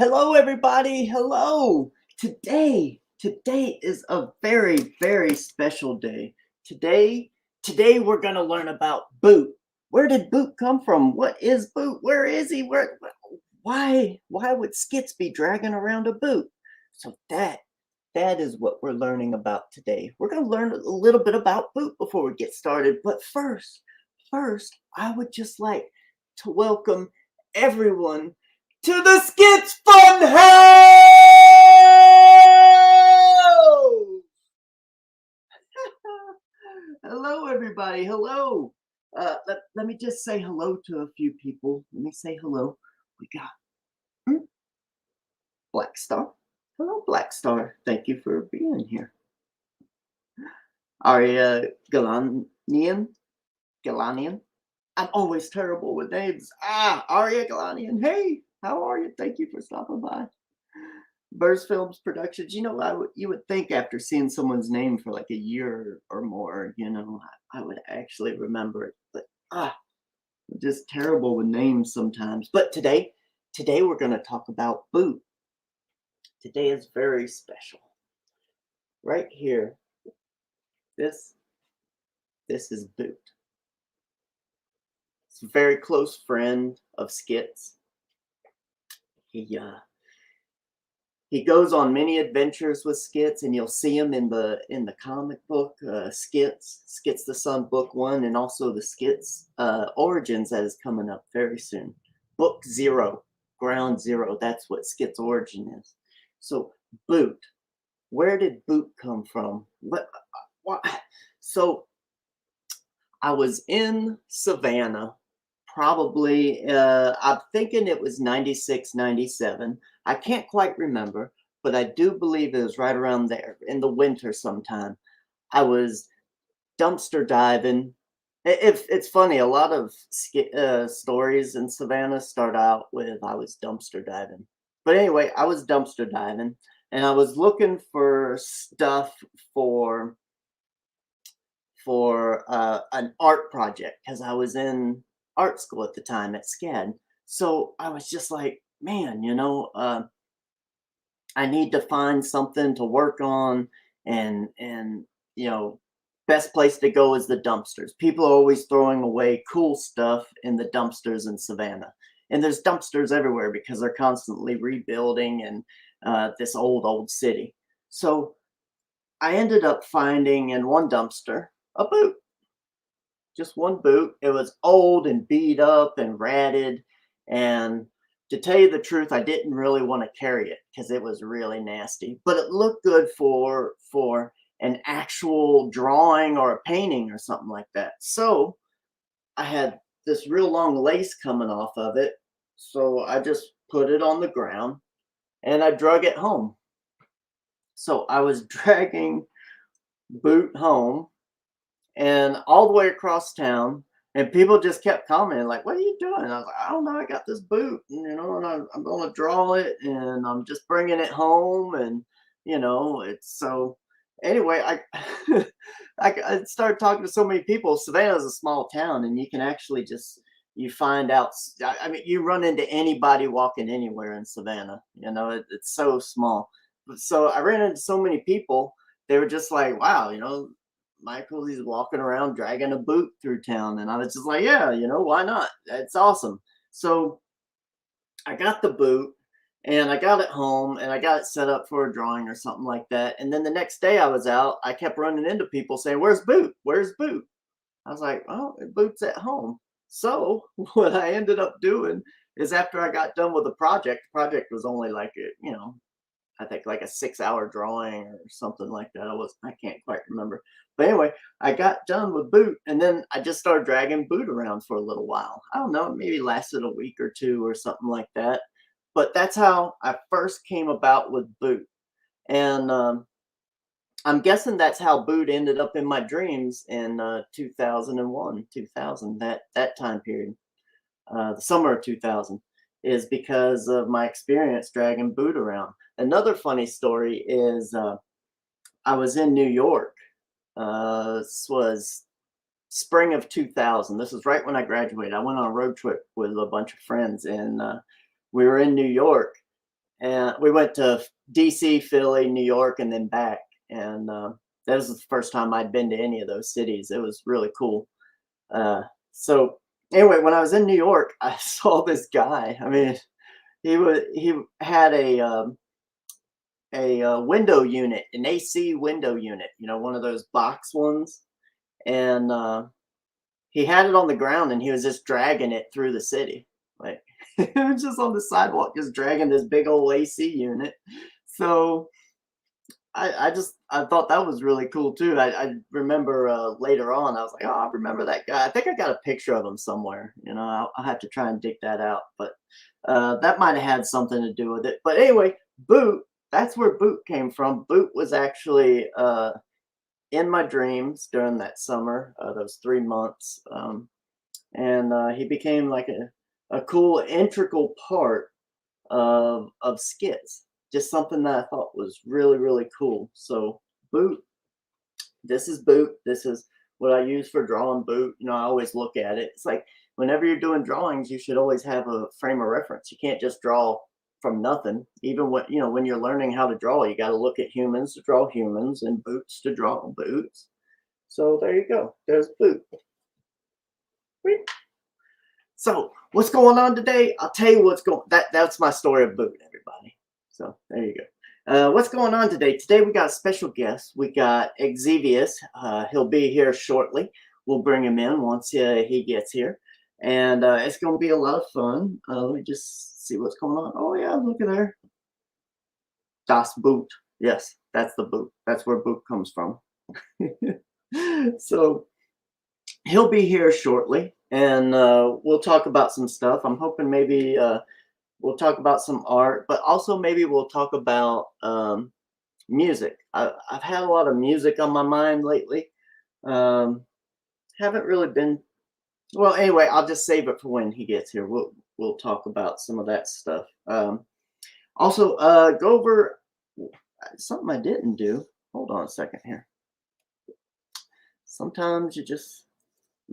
Hello, everybody. Hello. Today is a very, very special day. Today we're going to learn about Boot. Where did Boot come from? What is Boot? Where is he? Why would Skits be dragging around a boot? So that is what we're learning about today. We're going to learn a little bit about Boot before we get started. But first, I would just like to welcome everyone to the SKITS Fun House! Hello, everybody. Hello. Let me just say hello to a few people. Let me say hello. We got Black Star. Hello, Black Star. Thank you for being here. Aria Galanian. I'm always terrible with names. Aria Galanian. Hey, how are you? Thank you for stopping by. Burst Films Productions. You know, you would think after seeing someone's name for like a year or more, I would actually remember it. But I'm just terrible with names sometimes. But today we're going to talk about Boot. Today is very special. Right here, this is Boot. It's a very close friend of Skits. He goes on many adventures with Skits, and you'll see him in the comic book Skits the Sun Book 1, and also the Skits Origins that is coming up very soon. Book 0, Ground Zero. That's what Skits Origin is. So Boot, where did Boot come from? What? So I was in Savannah. Probably, I'm thinking it was 96, 97. I can't quite remember, but I do believe it was right around there in the winter sometime. I was dumpster diving. It's funny, a lot of stories in Savannah start out with I was dumpster diving. But anyway, I was dumpster diving, and I was looking for stuff for an art project because I was in art school at the time at SCAD. So I was just like, man, I need to find something to work on, and best place to go is the dumpsters. People are always throwing away cool stuff in the dumpsters in Savannah. And there's dumpsters everywhere because they're constantly rebuilding and this old city. So I ended up finding in one dumpster a boot. Just one boot. It was old and beat up and ratted. And to tell you the truth, I didn't really want to carry it because it was really nasty. But it looked good for an actual drawing or a painting or something like that. So I had this real long lace coming off of it. So I just put it on the ground and I drug it home. So I was dragging Boot home and all the way across town, and people just kept commenting like, what are you doing? I was like, I don't know, I got this boot, and I'm going to draw it, and I'm just bringing it home, and it's so anyway, I started talking to so many people. Savannah's a small town, and you can actually you find out, I mean, you run into anybody walking anywhere in Savannah. It's so small. So I ran into so many people. They were just like, wow, Michael, he's walking around dragging a boot through town. And I was just like, yeah, why not? It's awesome. So I got the boot and I got it home and I got it set up for a drawing or something like that. And then the next day I was out, I kept running into people saying, where's Boot? Where's Boot? I was like, oh, Boot's at home. So what I ended up doing is after I got done with the project was only like, I think like a 6-hour drawing or something like that. I can't quite remember. But anyway, I got done with Boot, and then I just started dragging Boot around for a little while. I don't know, maybe lasted a week or two or something like that. But that's how I first came about with Boot. And I'm guessing that's how Boot ended up in my dreams in 2001, 2000, that time period. The summer of 2000 is because of my experience dragging Boot around. Another funny story is I was in New York. This was spring of 2000. This is right when I graduated. I went on a road trip with a bunch of friends, and we were in New York. and we went to DC, Philly, New York, and then back. And that was the first time I'd been to any of those cities. It was really cool. So anyway, when I was in New York, I saw this guy. I mean, he had a window unit, an AC window unit, you know, one of those box ones, and he had it on the ground, and he was just dragging it through the city, like it was just on the sidewalk, just dragging this big old AC unit. So I thought that was really cool too. I remember later on, I was like, oh, I remember that guy. I think I got a picture of him somewhere. You know, I'll have to try and dig that out. But that might have had something to do with it. But anyway, Boot, that's where Boot came from. Boot was actually in my dreams during that summer, those 3 months. And he became like a cool, integral part of skits. Just something that I thought was really, really cool. So Boot, this is Boot. This is what I use for drawing Boot. You know, I always look at it. It's like whenever you're doing drawings, you should always have a frame of reference. You can't just draw from nothing. Even when, you know, when you're learning how to draw, you got to look at humans to draw humans and boots to draw boots. So there you go. There's Boot. So what's going on today? I'll tell you what's going. That's my story of Boot, everybody. So there you go. What's going on today? Today we got a special guest. We got XEVIUSS. He'll be here shortly. We'll bring him in once he gets here, and it's going to be a lot of fun. Let me just see what's going on. Oh yeah, look at there. Das Boot. Yes, that's the Boot. That's where Boot comes from. So he'll be here shortly, and we'll talk about some stuff. I'm hoping maybe we'll talk about some art, but also maybe we'll talk about music. I've had a lot of music on my mind lately. Haven't really been. Well, anyway, I'll just save it for when he gets here. We'll talk about some of that stuff. Also, go over something I didn't do. Hold on a second here. Sometimes you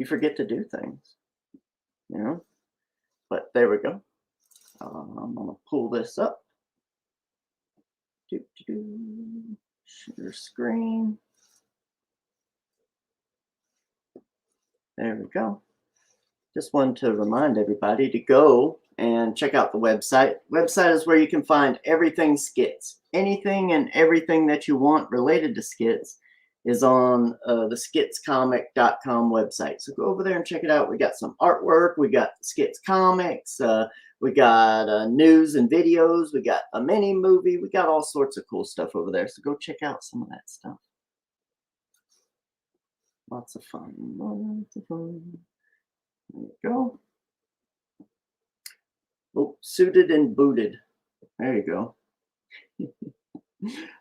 forget to do things, you know. But there we go. I'm gonna pull this up. Share screen. There we go. Just wanted to remind everybody to go and check out the website. Website is where you can find everything skits. Anything and everything that you want related to skits is on the skitscomic.com website. So go over there and check it out. We got some artwork. We got Skits Comics. We got news and videos. We got a mini movie. We got all sorts of cool stuff over there. So go check out some of that stuff. Lots of fun. Lots of fun. There we go. Oh, suited and booted. There you go.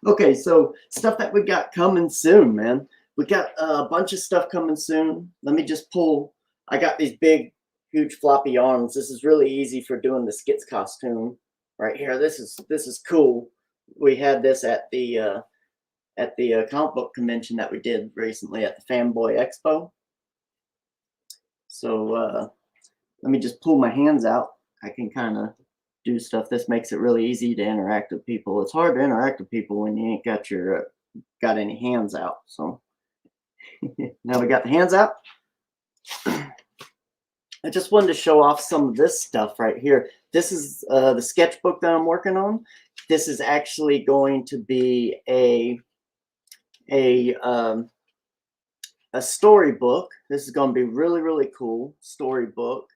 Okay, so stuff that we got coming soon, man. We got a bunch of stuff coming soon. Let me just pull. I got these big, huge floppy arms. This is really easy for doing the skits costume right here. This is cool. We had this at the comic book convention that we did recently at the Fanboy Expo. So let me just pull my hands out. I can kind of do stuff. This makes it really easy to interact with people. It's hard to interact with people when you ain't got any hands out. So now we got the hands out. I just wanted to show off some of this stuff right here. This is the sketchbook that I'm working on. This is actually going to be a storybook. This is going to be really, really cool storybook.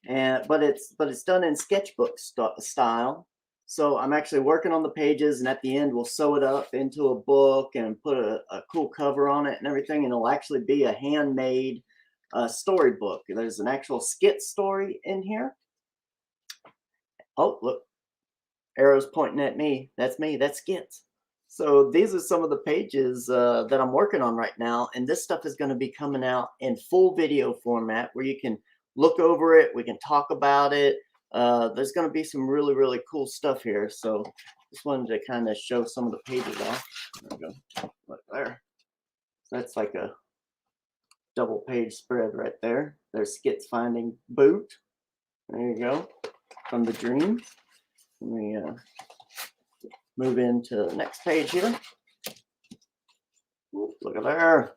But it's done in sketchbook style. So I'm actually working on the pages, and at the end we'll sew it up into a book and put a cool cover on it and everything, and it'll actually be a handmade storybook. There's an actual skit story in here. Oh, look, arrows pointing at me. That's me. That's skits. So these are some of the pages that I'm working on right now, and this stuff is going to be coming out in full video format where you can look over it. We can talk about it. There's going to be some really, really cool stuff here. So just wanted to kind of show some of the pages off. There we go. Right there. So that's like a double page spread right there. There's Skits Finding Boot. There you go. From the Dream. Let me move into the next page here. Ooh, look at there.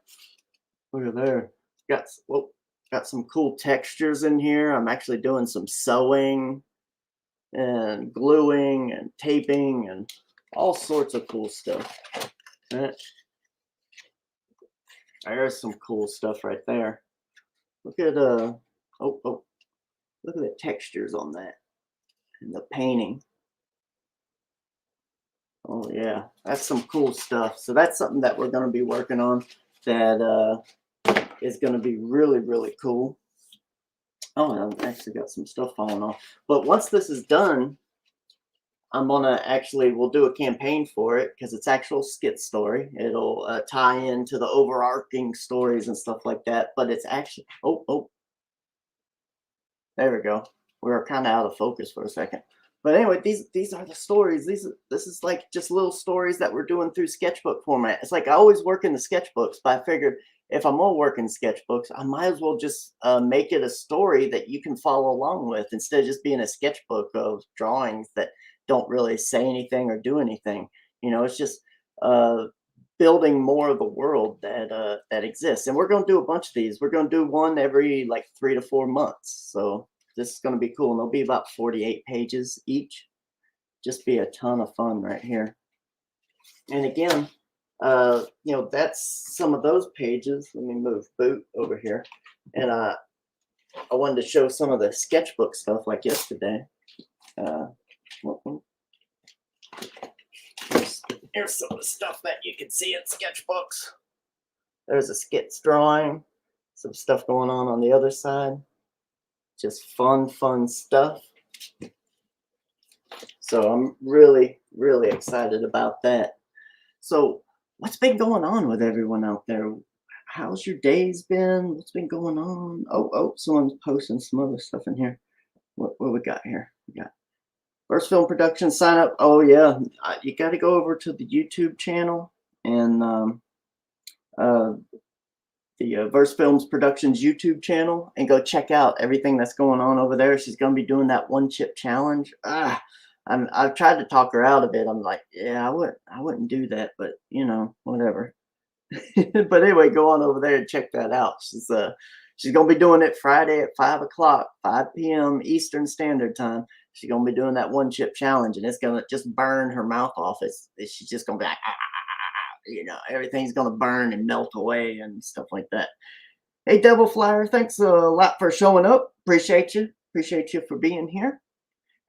Look at there. Got some cool textures in here. I'm actually doing some sewing and gluing and taping and all sorts of cool stuff. There's some cool stuff right there. Look at look at the textures on that and the painting. Oh yeah, that's some cool stuff. So that's something that we're going to be working on that is going to be really, really cool. Oh, I've actually got some stuff falling off. But once this is done, I'm gonna we'll do a campaign for it because it's actual skit story. It'll tie into the overarching stories and stuff like that. But it's actually, there we go. We were kind of out of focus for a second. But anyway, these are the stories. This is like just little stories that we're doing through sketchbook format. It's like I always work in the sketchbooks, but I figured if I'm gonna work in sketchbooks, I might as well just make it a story that you can follow along with instead of just being a sketchbook of drawings that don't really say anything or do anything. You know, it's just building more of the world that exists. And we're going to do a bunch of these. We're going to do one every like 3 to 4 months. So this is going to be cool. And they'll be about 48 pages each. Just be a ton of fun right here. And again, you know, that's some of those pages. Let me move Boot over here. And I wanted to show some of the sketchbook stuff like yesterday. Here's some of the stuff that you can see in sketchbooks. There's a skits drawing, some stuff going on the other side. Just fun stuff. So I'm really, really excited about that. So what's been going on with everyone out there? How's your days been? What's been going on? Oh, someone's posting some other stuff in here. What we got here? We got First Film Production sign up. Oh yeah, you got to go over to the YouTube channel and the Verse Films Productions YouTube channel and go check out everything that's going on over there. She's going to be doing that one chip challenge. I've tried to talk her out of it. I'm like, yeah, I wouldn't do that, but you know, whatever. But anyway, go on over there and check that out. She's going to be doing it Friday at 5 o'clock, 5 p.m. Eastern Standard Time. She's going to be doing that one chip challenge, and it's going to just burn her mouth off. She's just going to be like, you know, everything's going to burn and melt away and stuff like that. Hey, Devil Flyer, thanks a lot for showing up. Appreciate you. Appreciate you for being here.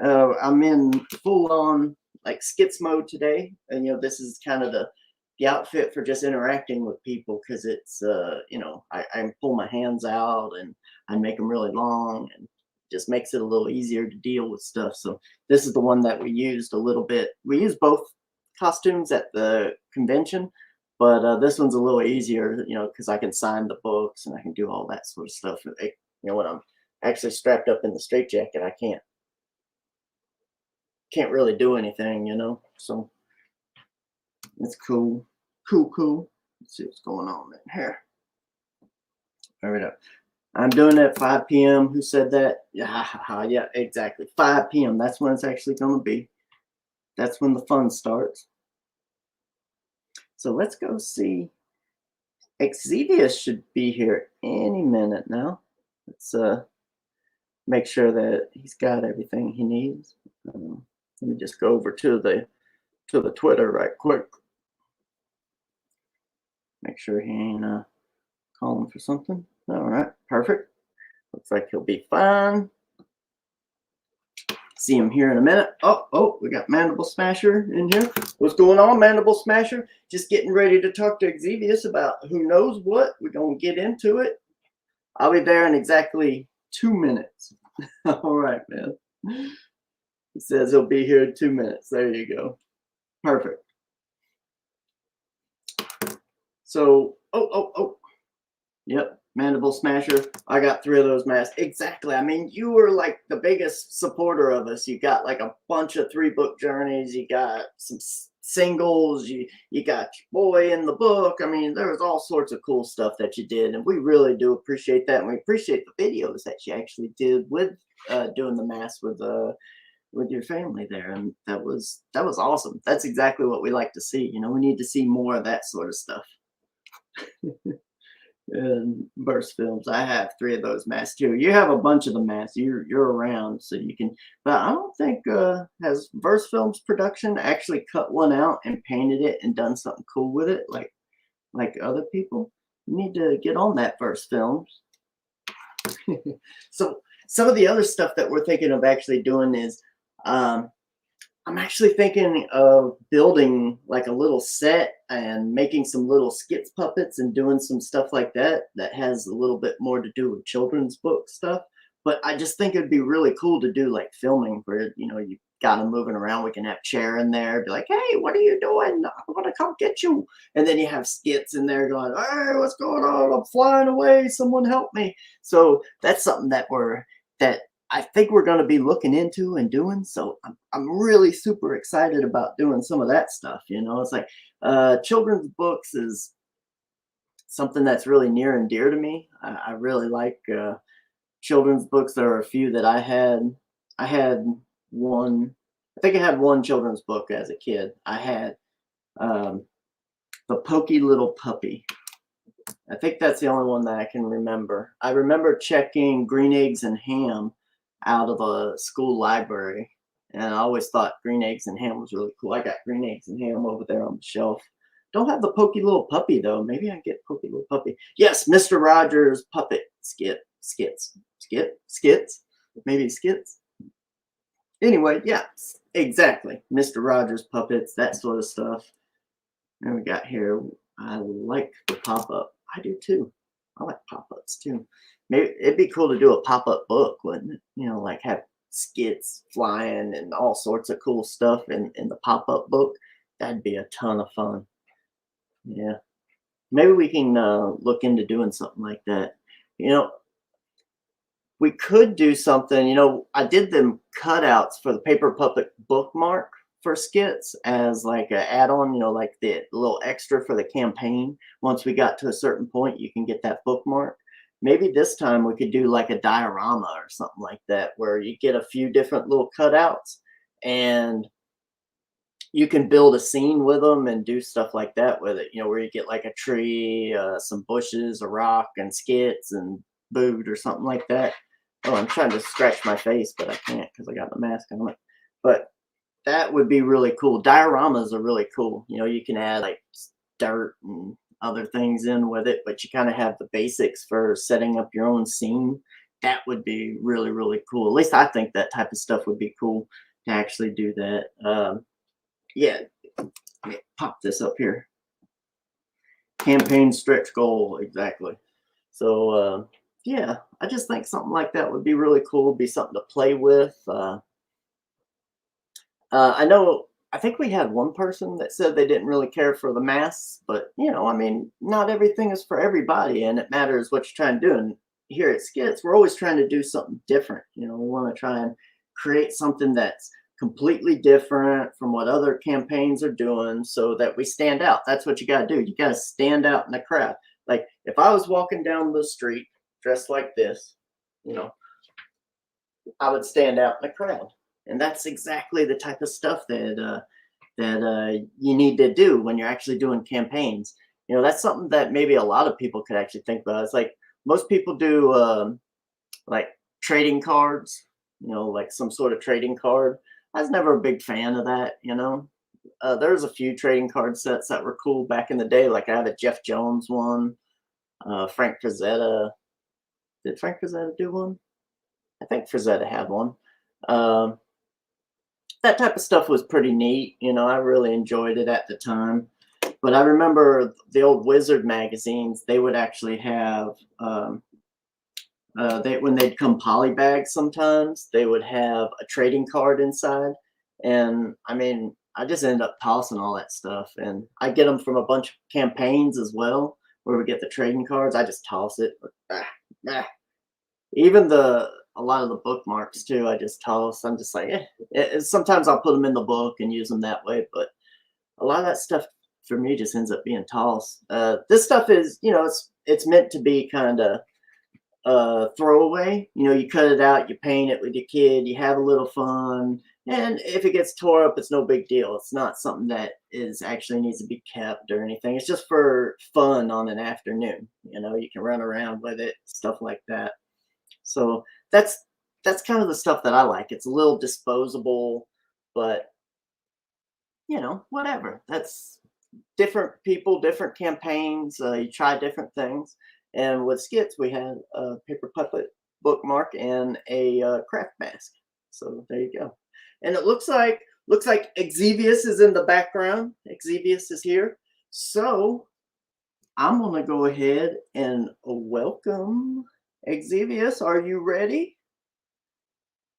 I'm in full-on, like, skits mode today. And, you know, this is kind of the outfit for just interacting with people because it's, you know, I pull my hands out and I make them really long and just makes it a little easier to deal with stuff. So this is the one that we used a little bit. We used both costumes at the convention, but this one's a little easier, you know, because I can sign the books and I can do all that sort of stuff. You know, when I'm actually strapped up in the straitjacket, I can't really do anything, you know. So it's cool. Cool. Let's see what's going on in here. There we go. I'm doing it at 5 p.m. Who said that? Yeah, exactly. 5 p.m. That's when it's actually going to be. That's when the fun starts. So let's go see. XEVIUSS should be here any minute now. Let's make sure that he's got everything he needs. Let me just go over to the Twitter right quick. Make sure he ain't calling for something. All right, perfect. Looks like he'll be fine. See him here in a minute. Oh, we got Mandible Smasher in here. What's going on, Mandible Smasher? Just getting ready to talk to XEVIUSS about who knows what. We're going to get into it. I'll be there in exactly 2 minutes. All right, man. He says he'll be here in 2 minutes. There you go. Perfect. So, yep, Mandible Smasher. I got 3 of those masks. Exactly. I mean, you were like the biggest supporter of us. You got like a bunch of 3-book journeys. You got some singles. You got your boy in the book. I mean, there was all sorts of cool stuff that you did, and we really do appreciate that. And we appreciate the videos that you actually did with doing the mask with with your family there, and that was awesome. That's exactly what we like to see. You know, we need to see more of that sort of stuff. And verse films, I have 3 of those masks too. You have a bunch of the masks. You're around, so you can. But I don't think has Verse Films production actually cut one out and painted it and done something cool with it, like other people. You need to get on that, Verse Films. So some of the other stuff that we're thinking of actually doing is I'm actually thinking of building like a little set and making some little skits puppets and doing some stuff like that that has a little bit more to do with children's book stuff. But I just think it'd be really cool to do like filming where, you know, you got them moving around. We can have chair in there, be like, hey, what are you doing? I'm gonna come get you. And then you have skits in there going, hey, what's going on? I'm flying away. Someone help me. So that's something that I think we're going to be looking into and doing. So I'm really super excited about doing some of that stuff. You know, it's like children's books is something that's really near and dear to me. I really like children's books. There are a few that I had. I had one. I think I had one children's book as a kid. I had The Pokey Little Puppy. I think that's the only one that I can remember. I remember checking Green Eggs and Ham out of a school library, and I always thought Green Eggs and Ham was really cool. I got Green Eggs and Ham over there on the shelf. Don't have the Pokey Little Puppy though. Maybe I get Pokey Little Puppy. Yes, Mr. Rogers puppet skits, maybe skits. Anyway, yeah, exactly. Mr. Rogers puppets, that sort of stuff. And we got here. I like the pop-up. I do too. I like pop-ups too. Maybe it'd be cool to do a pop-up book, wouldn't it? You know, like have skits flying and all sorts of cool stuff in the pop-up book. That'd be a ton of fun. Yeah. Maybe we can look into doing something like that. You know, we could do something, you know, I did them cutouts for the paper puppet bookmark for skits as like an add-on, you know, like the little extra for the campaign. Once we got to a certain point, you can get that bookmark. Maybe this time we could do like a diorama or something like that, where you get a few different little cutouts and you can build a scene with them and do stuff like that with it, you know, where you get like a tree, some bushes, a rock, and skits and food or something like that. Oh, I'm trying to scratch my face, but I can't because I got the mask on it. But that would be really cool. Dioramas are really cool. You know, you can add like dirt and other things in with it, but you kind of have the basics for setting up your own scene. That would be really, really cool. At least I think that type of stuff would be cool to actually do that. Yeah, let me pop this up here. Campaign stretch goal, exactly. So, yeah, I just think something like that would be really cool. Be something to play with. I think we had one person that said they didn't really care for the masks, but you know, I mean, not everything is for everybody, and it matters what you're trying to do. And here at Skits, we're always trying to do something different. You know, we want to try and create something that's completely different from what other campaigns are doing so that we stand out. That's what you got to do. You got to stand out in the crowd. Like if I was walking down the street dressed like this, you know, I would stand out in the crowd. And that's exactly the type of stuff that you need to do when you're actually doing campaigns. You know, that's something that maybe a lot of people could actually think about. It's like most people do like trading cards, you know, like some sort of trading card. I was never a big fan of that, you know. There's a few trading card sets that were cool back in the day. Like I had a Jeff Jones one, Frank Frazetta. Did Frank Frazetta do one? I think Frazetta had one. That type of stuff was pretty neat. You know, I really enjoyed it at the time. But I remember the old Wizard magazines, they would actually have, when they'd come polybags sometimes, they would have a trading card inside. And I mean, I just ended up tossing all that stuff. And I get them from a bunch of campaigns as well, where we get the trading cards. I just toss it. Even a lot of the bookmarks too, I just toss. I'm just like, sometimes I'll put them in the book and use them that way, but a lot of that stuff for me just ends up being tossed. This stuff is, you know, it's meant to be kind of throwaway. You know, you cut it out, you paint it with your kid, you have a little fun, And if it gets tore up, it's no big deal. It's not something that is actually needs to be kept or anything. It's just for fun on an afternoon. You can run around with it, stuff like that. So that's kind of the stuff that I like. It's a little disposable, but whatever. That's different people, different campaigns. You try different things. And with skits, we had a paper puppet bookmark and a craft mask. So there you go. And it looks like XEVIUSS is in the background. XEVIUSS is here. So I'm gonna go ahead and welcome XEVIUSS. Are you ready?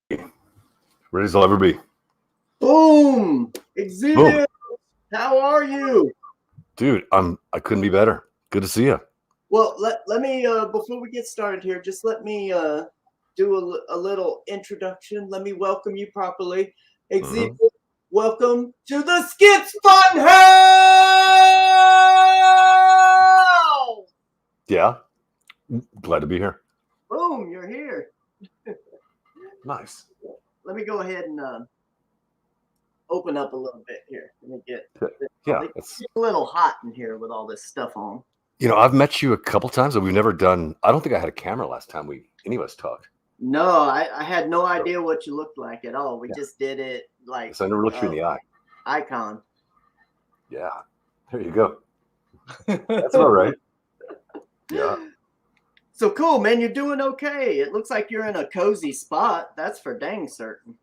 Ready as I'll ever be. Boom! XEVIUSS, how are you? Dude, I couldn't be better. Good to see you. Well, let me before we get started here, just let me do a little introduction. Let me welcome you properly. XEVIUSS, welcome to the SKITS Fun House! Yeah, glad to be here. Boom, you're here. Nice. Let me go ahead and open up a little bit here. Let me get It's a little hot in here with all this stuff on. I've met you a couple times, but we've never done. I don't think I had a camera last time any of us talked. No, I had no idea what you looked like at all. We just did it like. So I never looked you in the eye. Icon. Yeah, there you go. That's all right. Yeah. So cool, man. You're doing okay. It looks like you're in a cozy spot. That's for dang certain.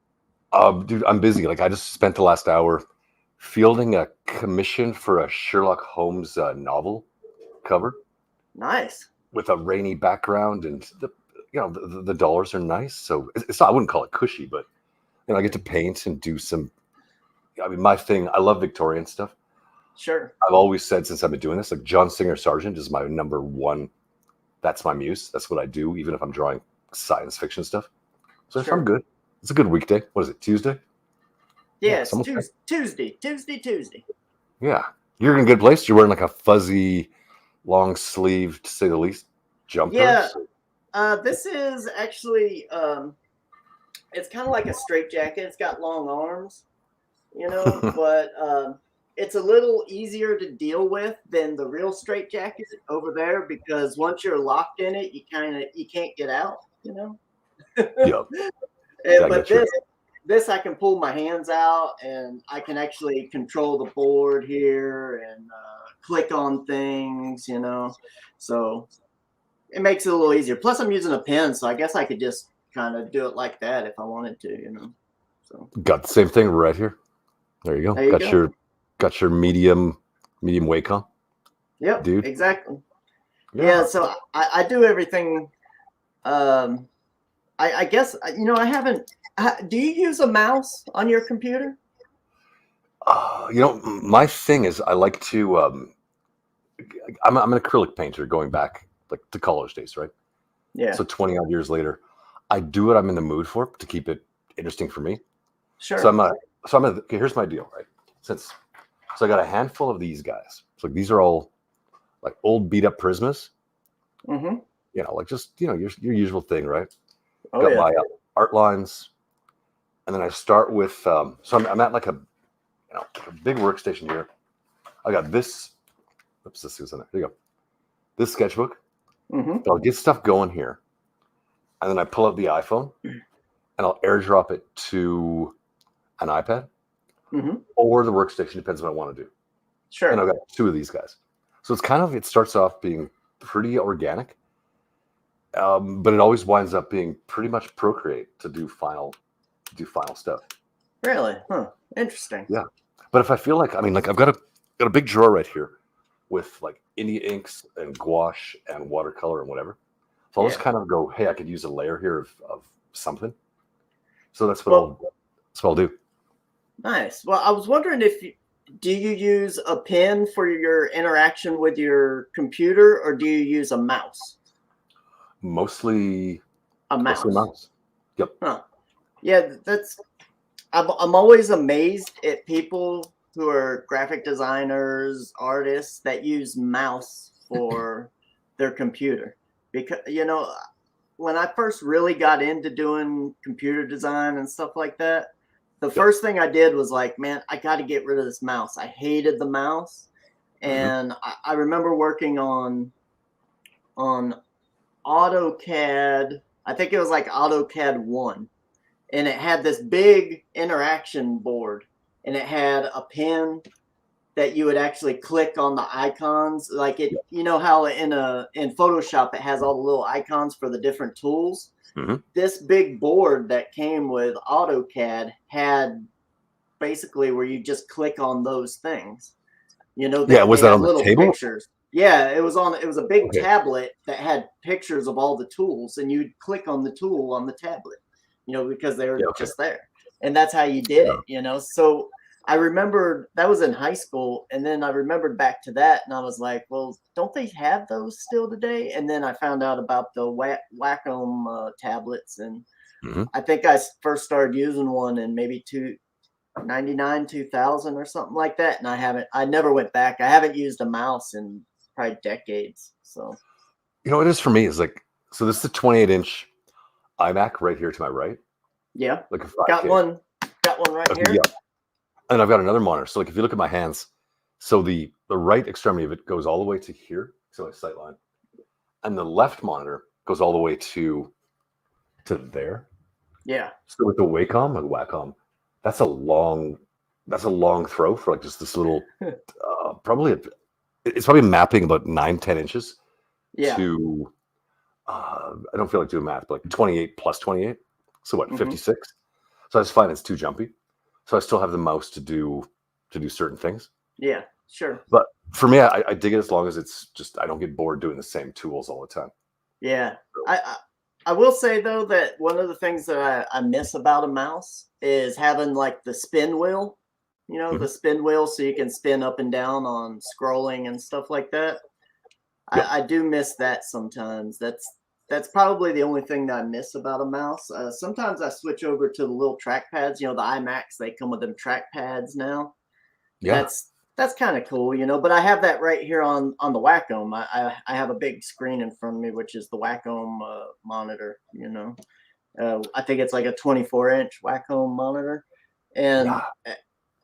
Dude, I'm busy. Like I just spent the last hour fielding a commission for a Sherlock Holmes novel cover. Nice. With a rainy background, and the dollars are nice. So it's not, I wouldn't call it cushy, but I get to paint and do some. I mean, my thing. I love Victorian stuff. Sure. I've always said since I've been doing this, like John Singer Sargent is my number one. That's my muse. That's what I do, even if I'm drawing science fiction stuff. So Sure. I'm good. It's a good weekday. What is it? Tuesday? Yes, Tuesday. Yeah, you're in a good place. You're wearing like a fuzzy, long sleeve, to say the least, jumper. Yeah. This is actually it's kind of like a straitjacket. It's got long arms, but it's a little easier to deal with than the real straitjacket over there because once you're locked in it, you can't get out, Yeah. But this I can pull my hands out and I can actually control the board here and click on things, so it makes it a little easier. Plus I'm using a pen, so I guess I could just kind of do it like that if I wanted to, so got the same thing right here. There you go. There you go. Got your medium Wacom. Yep, dude. Exactly. Yeah, so I do everything. I guess I haven't. Do you use a mouse on your computer? My thing is I like to. I'm an acrylic painter going back like to college days, right? Yeah. So 20 odd years later, I do what I'm in the mood for to keep it interesting for me. Sure. So okay, here's my deal, right? So I got a handful of these guys. So these are all like old beat up Prismas. Mm-hmm. Like just your usual thing, right? Oh, got yeah. my art lines, and then I start with. So I'm at like a big workstation here. I got this. Oops, this is in there. There you go. This sketchbook. Mm-hmm. I'll get stuff going here, and then I pull out the iPhone, and I'll airdrop it to an iPad or the workstation. Depends on what I want to do. Sure. And I've got two of these guys, so it starts off being pretty organic, but it always winds up being pretty much Procreate to do final stuff. Really? Huh. Interesting. Yeah, but if I feel like I've got a big drawer right here with like India inks and gouache and watercolor and whatever. So I'll just kind of go, hey, I could use a layer here of something. So that's what I'll do. Nice. Well, I was wondering do you use a pen for your interaction with your computer or do you use a mouse? Mostly a mouse. Mostly mouse. Yep. Huh. Yeah, I'm always amazed at people who are graphic designers, artists that use mouse for their computer. Because, when I first really got into doing computer design and stuff like that, the first thing I did was like, man, I got to get rid of this mouse. I hated the mouse. And I remember working on AutoCAD. I think it was like AutoCAD 1. And it had this big interaction board. And it had a pen that you would actually click on the icons. Like it, you know how in Photoshop it has all the little icons for the different tools. This big board that came with AutoCAD had basically where you just click on those things. You know, was they that had on the little table? pictures. Yeah, it was a big tablet that had pictures of all the tools, and you'd click on the tool on the tablet, you know, because they were just there. And that's how you did it, you know. So I remember that was in high school, and then I remembered back to that, and I was like, well, don't they have those still today? And then I found out about the Wacom tablets, and I think I first started using one in maybe 99, 2000 or something like that, and I never went back. I haven't used a mouse in probably decades. So, you know, what it is for me is like, so this is a 28-inch iMac right here to my right. Yeah, like a 5K. got one right here. Yeah, and I've got another monitor. So like, if you look at my hands, so the right extremity of it goes all the way to here, so my sight line, and the left monitor goes all the way to there. Yeah. So with the Wacom, that's a long throw for like just this little it's probably mapping about 9-10 inches to I don't feel like doing math, but like 28 plus 28, so what, 56. So I just find it's too jumpy, so I still have the mouse to do certain things. Yeah, sure. But for me, I dig it as long as it's just, I don't get bored doing the same tools all the time. Yeah. I will say though that one of the things that I miss about a mouse is having like the spin wheel, you know, the spin wheel, so you can spin up and down on scrolling and stuff like that. I do miss that sometimes. That's probably the only thing that I miss about a mouse. Sometimes I switch over to the little trackpads. You know, the iMacs, they come with them trackpads now. Yeah. That's kind of cool, you know, but I have that right here on the Wacom. I have a big screen in front of me, which is the Wacom monitor, you know. I think it's like a 24-inch Wacom monitor. And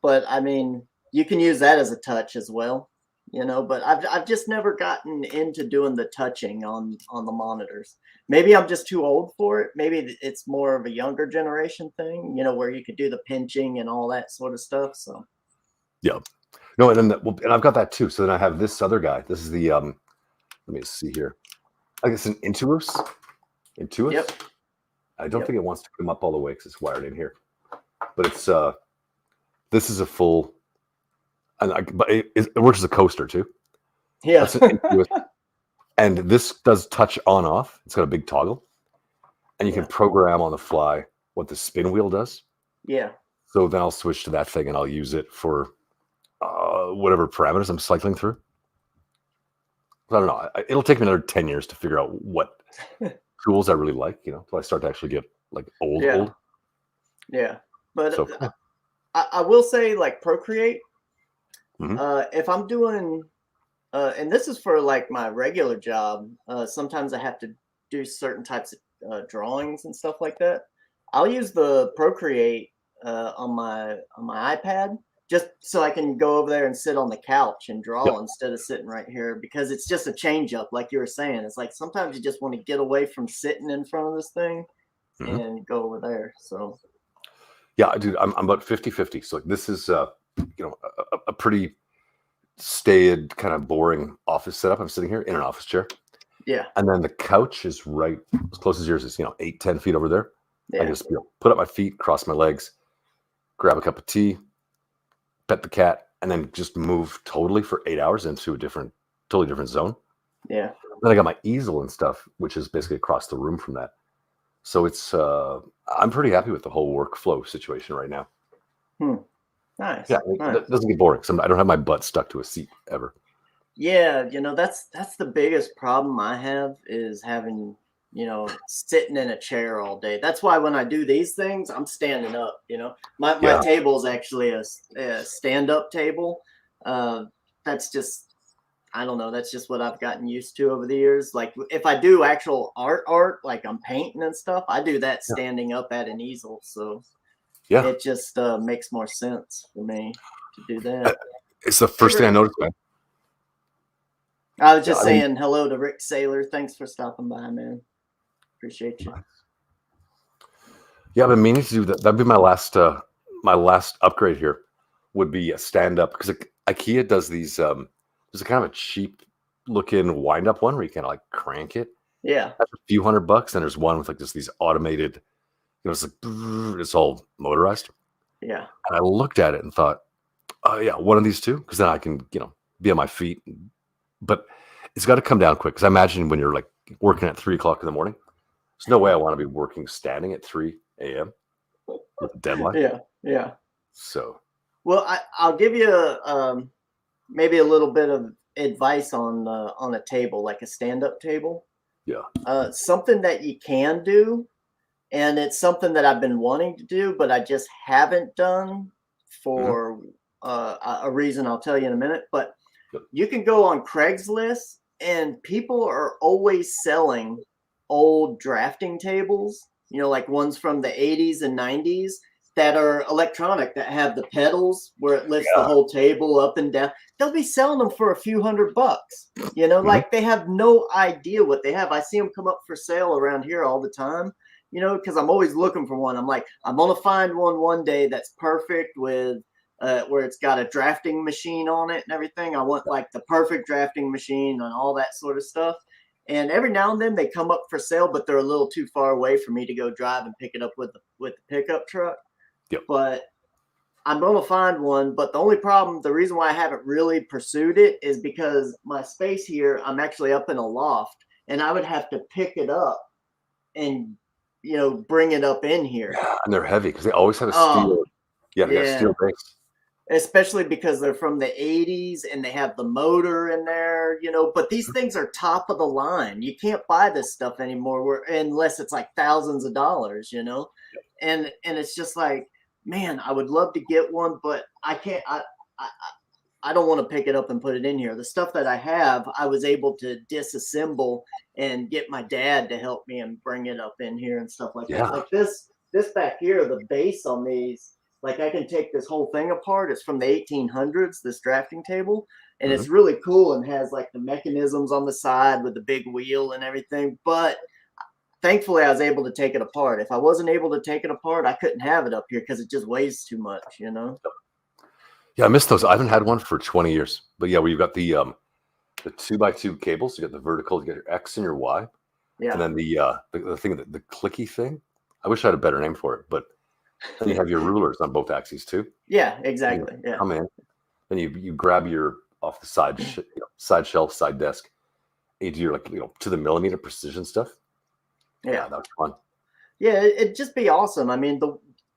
but I mean, you can use that as a touch as well, you know, but I've just never gotten into doing the touching on the monitors. Maybe I'm just too old for it. Maybe it's more of a younger generation thing, you know, where you could do the pinching and all that sort of stuff. So yeah. No, and then and I've got that too. So then I have this other guy. This is the let me see here. I guess an INTUOS. Yep. I don't think it wants to come up all the way because it's wired in here. But it's this is a full, but it works as a coaster too. Yeah. That's an INTUOS. And this does touch on off. It's got a big toggle, and you can program on the fly what the spin wheel does. Yeah. So then I'll switch to that thing and I'll use it for whatever parameters I'm cycling through. I don't know. It'll take me another 10 years to figure out what tools I really like, you know, until I start to actually get like old. Yeah. But so, I will say, like Procreate, if I'm doing, and this is for like my regular job, sometimes I have to do certain types of drawings and stuff like that. I'll use the Procreate on my iPad, just so I can go over there and sit on the couch and draw instead of sitting right here, because it's just a change up. Like you were saying, it's like sometimes you just want to get away from sitting in front of this thing and go over there. So yeah, dude, I'm about 50-50. So like, this is you know, a pretty staid, kind of boring office setup. I'm sitting here in an office chair. Yeah. And then the couch is right as close as yours is, you know, 8-10 feet over there. Yeah. I just, you know, put up my feet, cross my legs, grab a cup of tea, pet the cat, and then just move totally for 8 hours into a totally different zone. Yeah. Then I got my easel and stuff, which is basically across the room from that. So it's I'm pretty happy with the whole workflow situation right now. Nice. Yeah, nice. It doesn't get boring. I don't have my butt stuck to a seat ever. Yeah, you know, that's the biggest problem I have, is having, you know, sitting in a chair all day. That's why when I do these things, I'm standing up, you know. My table is actually a stand-up table. That's just, I don't know, that's just what I've gotten used to over the years. Like if I do actual art, like I'm painting and stuff, I do that standing up at an easel. So Yeah. It just makes more sense for me to do Uh, that. It's the first thing I noticed, man. I was Yeah, just I mean, saying hello to Rick Saylor. Thanks for stopping by, man. Appreciate you. yeah, I've been meaning to do that. That'd be my last upgrade here. Would be a stand up because IKEA does these. There's a kind of a cheap looking wind up one where you kind of like crank it. Yeah. That's a few $100, and there's one with like just these automated. It's like it's all motorized. Yeah. And I looked at it and thought, oh yeah, one of these two, because then I can be on my feet. But it's got to come down quick because I imagine when you're like working at 3 o'clock in the morning, there's no way I want to be working standing at 3 a.m. with a deadline. Yeah. Yeah. So, well, I'll give you maybe a little bit of advice on a table, like a stand-up table. yeah. Something that you can do, and it's something that I've been wanting to do, but I just haven't done for a reason I'll tell you in a minute. But you can go on Craigslist, and people are always selling old drafting tables, like ones from the 80s and 90s that are electronic, that have the pedals where it lifts the whole table up and down. They'll be selling them for a few $100, like they have no idea what they have. I see them come up for sale around here all the time, because I'm always looking for one. I'm like, I'm going to find one day that's perfect with where it's got a drafting machine on it and everything. I want like the perfect drafting machine and all that sort of stuff. And every now and then they come up for sale, but they're a little too far away for me to go drive and pick it up with the pickup truck. Yep. But I'm going to find one. But the only problem, the reason why I haven't really pursued it is because my space here, I'm actually up in a loft, and I would have to pick it up and, bring it up in here. Yeah, and they're heavy because they always have a steel. They got a steel base. Especially because they're from the 80s and they have the motor in there, but these things are top of the line. You can't buy this stuff anymore unless it's like thousands of dollars, and it's just like, man, I would love to get one, but I can't. I don't want to pick it up and put it in here. The stuff that I have, I was able to disassemble and get my dad to help me and bring it up in here and stuff like that. Like this back here, the base on these, like I can take this whole thing apart. It's from the 1800s, this drafting table, and it's really cool and has like the mechanisms on the side with the big wheel and everything. But thankfully, I was able to take it apart. If I wasn't able to take it apart, I couldn't have it up here because it just weighs too much, Yeah, I missed those. I haven't had one for 20 years. But yeah, we've got the 2x2 cables. You got the vertical, you got your X and your Y. Yeah. And then the thing, the clicky thing. I wish I had a better name for it, but then you have your rulers on both axes too. Yeah, exactly. Yeah. Come in. Then you grab your off the side side shelf, side desk. And you do your to the millimeter precision stuff. Yeah, that was fun. Yeah, it'd just be awesome. I mean,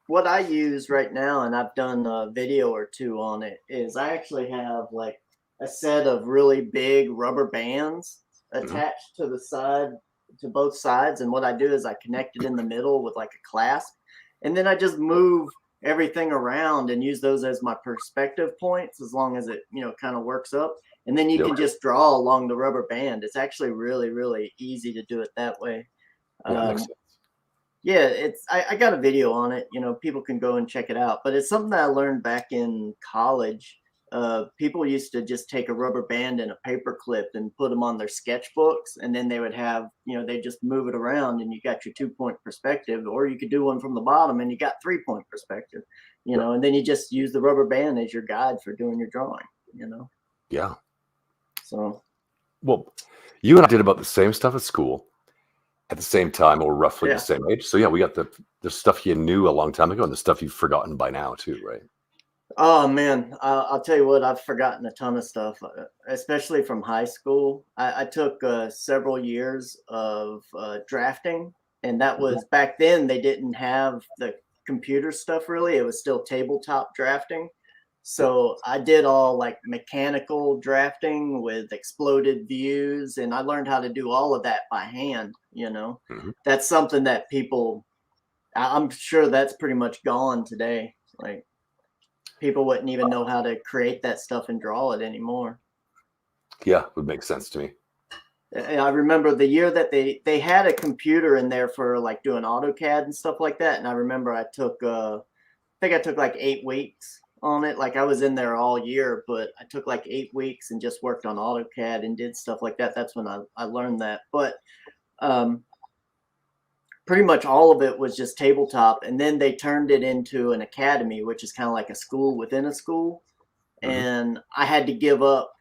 what I use right now, and I've done a video or two on it, is I actually have like a set of really big rubber bands attached to the side, to both sides. And what I do is I connect it in the middle with like a clasp, and then I just move everything around and use those as my perspective points, as long as it, kind of works up. And then you can just draw along the rubber band. It's actually really, really easy to do it that way. Yeah, I got a video on it. People can go and check it out. But it's something that I learned back in college. People used to just take a rubber band and a paper clip and put them on their sketchbooks, and then they would have, they just move it around, and you got your 2-point perspective, or you could do one from the bottom and you got 3-point perspective, and then you just use the rubber band as your guide for doing your drawing, Yeah. So, well, you and I did about the same stuff at school at the same time, or roughly the same age. So yeah, we got the stuff you knew a long time ago and the stuff you've forgotten by now too, right? Oh man, I'll tell you what, I've forgotten a ton of stuff, especially from high school. I took several years of drafting, and that was back then. They didn't have the computer stuff really. It was still tabletop drafting. So I did all like mechanical drafting with exploded views, and I learned how to do all of that by hand. That's something that I'm sure that's pretty much gone today. Like, people wouldn't even know how to create that stuff and draw it anymore. Yeah, would make sense to me. I remember the year that they had a computer in there for like doing AutoCAD and stuff like that. And I remember I took think I took like 8 weeks on it. Like I was in there all year, but I took like 8 weeks and just worked on AutoCAD and did stuff like that. That's when I learned that. But pretty much all of it was just tabletop. And then they turned it into an academy, which is kind of like a school within a school. And I had to give up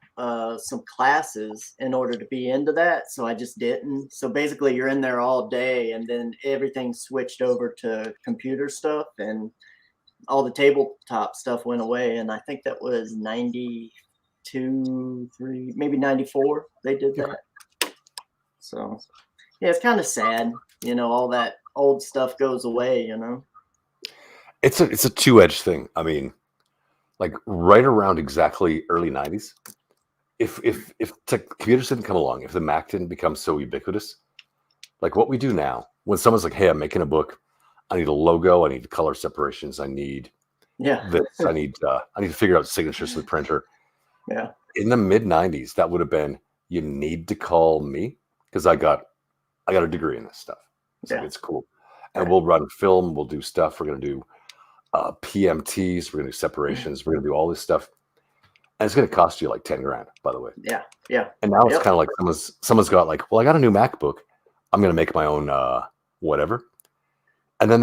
some classes in order to be into that. So I just didn't. So basically you're in there all day, and then everything switched over to computer stuff, and all the tabletop stuff went away. And I think that was 92, 3, maybe 94 they did that. So yeah, it's kind of sad, you know, all that old stuff goes away, you know. It's a two-edged thing. I mean, like right around exactly early 90s, if computers didn't come along, if the Mac didn't become so ubiquitous, like what we do now, when someone's like, hey, I'm making a book, I need a logo, I need color separations, I need this, I need to figure out signatures to the printer. Yeah. In the mid 90s, that would have been, you need to call me because I got a degree in this stuff. So it's cool. And we'll run film, we'll do stuff, we're gonna do PMTs, we're gonna do separations, we're gonna do all this stuff. And it's gonna cost you like 10 grand, by the way. Yeah. Yeah. And now it's kind of like someone's got like, well, I got a new MacBook, I'm gonna make my own whatever. And then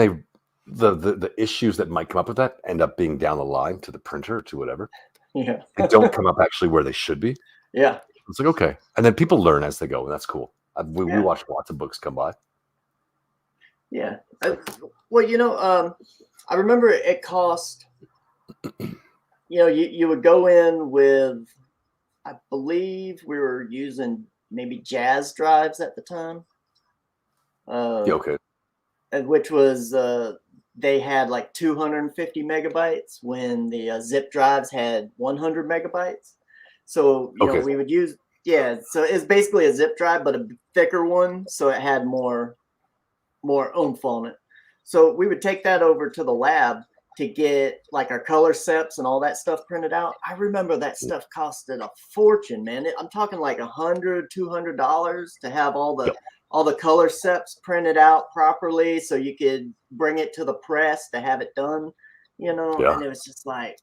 the issues that might come up with that end up being down the line to the printer, to whatever. Yeah. They don't come up actually where they should be. Yeah. It's like, okay. And then people learn as they go, and that's cool. We watch lots of books come by. Yeah. Well, you know, I remember it cost, you know, you would go in with, I believe we were using maybe Jazz drives at the time. Okay. Which was, they had like 250 megabytes when the zip drives had 100 megabytes. So, you know, we would use, so it's basically a zip drive, but a thicker one. So it had more oomph on it. So we would take that over to the lab to get like our color seps and all that stuff printed out. I remember that stuff costed a fortune, man. I'm talking like $100, $200 to have all the color seps printed out properly so you could bring it to the press to have it done, you know. And it was just like,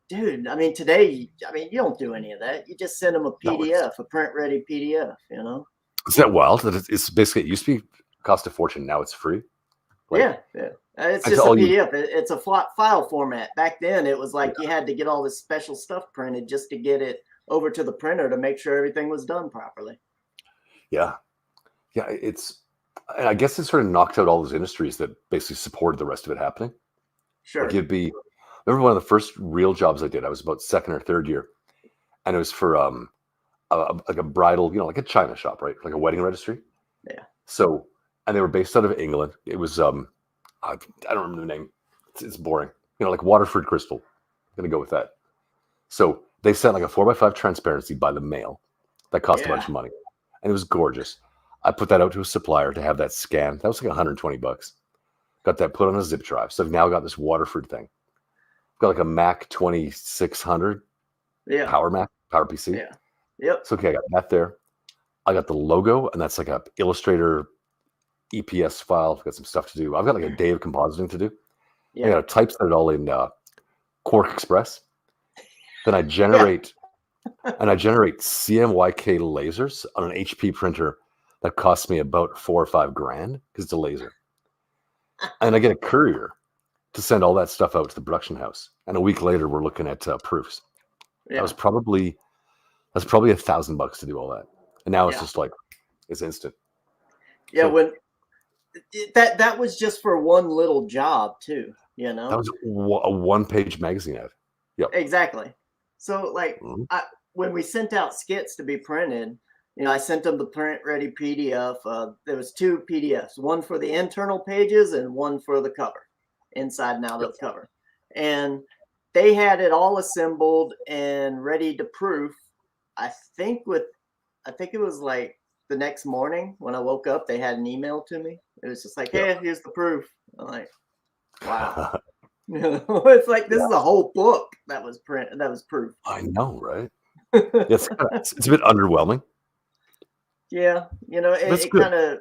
dude, I mean, today, you don't do any of that. You just send them a PDF, a print ready PDF, you know. Is that wild? That it's basically, it used to be cost a fortune, now it's free. Like, it's just a PDF. It's a file format. Back then, it was like you had to get all this special stuff printed just to get it over to the printer to make sure everything was done properly. Yeah. Yeah, and I guess it sort of knocked out all those industries that basically supported the rest of it happening. Sure. Like remember one of the first real jobs I did, I was about second or third year, and it was for like a bridal, you know, like a china shop, right? Like a wedding registry. Yeah. So, and they were based out of England. It was, I don't remember the name. It's boring. You know, like Waterford Crystal. I'm going to go with that. So they sent like a 4x5 transparency by the mail. That cost a bunch of money. And it was gorgeous. I put that out to a supplier to have that scanned. That was like $120. Got that put on a zip drive. So I've now got this Waterford thing. I've got like a Mac 2600 Power Mac, Power PC. Yeah. Yep. So, okay, I got that there. I got the logo, and that's like a Illustrator EPS file. I've got some stuff to do. I've got like a day of compositing to do. I got to typeset it all in Quark Express. Then I generate CMYK lasers on an HP printer that costs me about $4 or $5 grand because it's a laser. And I get a courier to send all that stuff out to the production house. And a week later, we're looking at proofs. Yeah. That's probably $1,000 to do all that. And now it's just like, it's instant. Yeah, so, that was just for one little job too, you know. That was a one-page magazine ad. Yep. Exactly. So like when we sent out skits to be printed, you know, I sent them the print ready PDF. There was 2 PDFs, one for the internal pages and one for the cover, inside and out of the cover. And they had it all assembled and ready to proof. I think it was like the next morning when I woke up, they had an email to me. It was just like, hey, here's the proof. I'm like, wow. It's like, this is a whole book that was printed. That was proof. I know, right? It's a bit underwhelming. Yeah. You know, it kind of,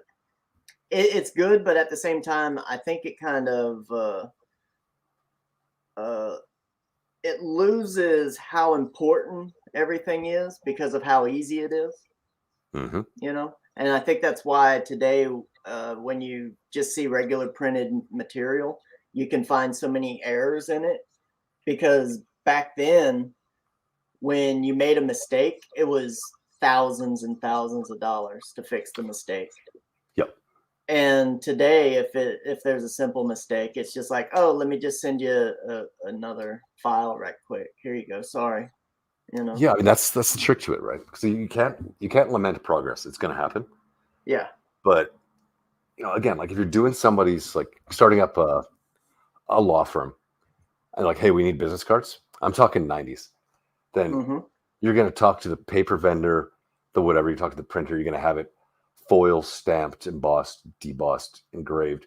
it's good, but at the same time, I think it kind of, uh, it loses how important everything is because of how easy it is, Hmm. you know? And I think that's why today, when you just see regular printed material, you can find so many errors in it because back then, when you made a mistake, it was thousands and thousands of dollars to fix the mistake. Yep. And today, if there's a simple mistake, it's just like, oh, let me just send you another file right quick. Here you go. Sorry, you know. Yeah, I mean that's the trick to it, right? Because you can't lament progress. It's going to happen. Yeah. But again, like if you're doing somebody's like starting up a law firm and like, hey, we need business cards. I'm talking 90s. Then Hmm. you're going to talk to the paper vendor, the whatever. You talk to the printer. You're going to have it foil stamped, embossed, debossed, engraved,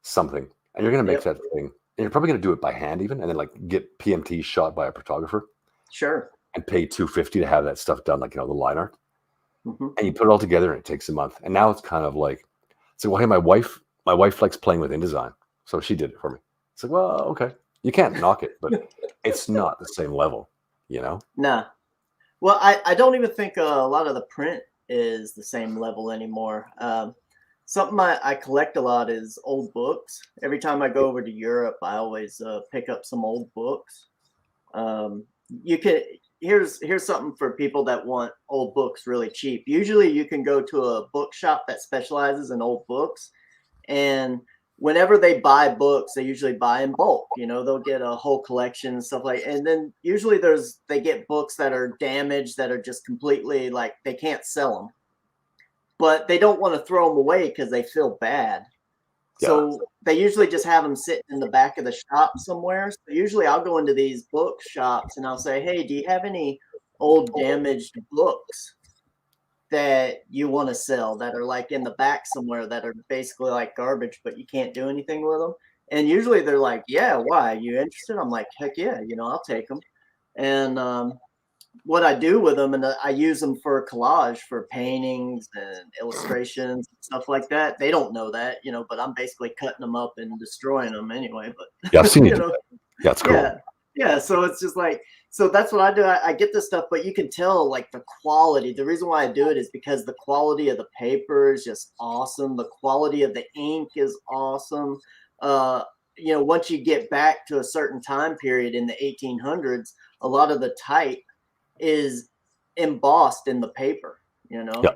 something, and you're going to make Yep. that thing. And you're probably going to do it by hand even, and then like get PMT shot by a photographer Sure. and pay $250 to have that stuff done, like the line art. Hmm. And you put it all together, and it takes a month. And now it's kind of like, it's like, well, hey, my wife likes playing with InDesign, so she did it for me. It's like, well, okay, you can't knock it, but it's not the same level, you know. Nah. Well, I don't even think a lot of the print is the same level anymore. Something I collect a lot is old books. Every time I go over to Europe, I always pick up some old books. Um, you can here's something for people that want old books really cheap. Usually, you can go to a bookshop that specializes in old books, and whenever they buy books, they usually buy in bulk. You know, they'll get a whole collection and stuff like. And then usually they get books that are damaged, that are just completely like they can't sell them, but they don't want to throw them away because they feel bad. Yeah. So they usually just have them sitting in the back of the shop somewhere. So usually I'll go into these bookshops and I'll say, "Hey, do you have any old damaged books that you want to sell that are like in the back somewhere that are basically like garbage, but you can't do anything with them?" And usually they're like, "Yeah, why? You interested?" I'm like, "Heck yeah, I'll take them." And what I do with them, and I use them for collage for paintings and illustrations and stuff like that. They don't know that, but I'm basically cutting them up and destroying them anyway. Yeah, I've But seen you do that. Yeah, it's cool. yeah, yeah. So it's just like, so that's what I do. I get this stuff, but you can tell like the quality. The reason why I do it is because the quality of the paper is just awesome. The quality of the ink is awesome. Uh, once you get back to a certain time period in the 1800s, a lot of the type is embossed in the paper. Yeah,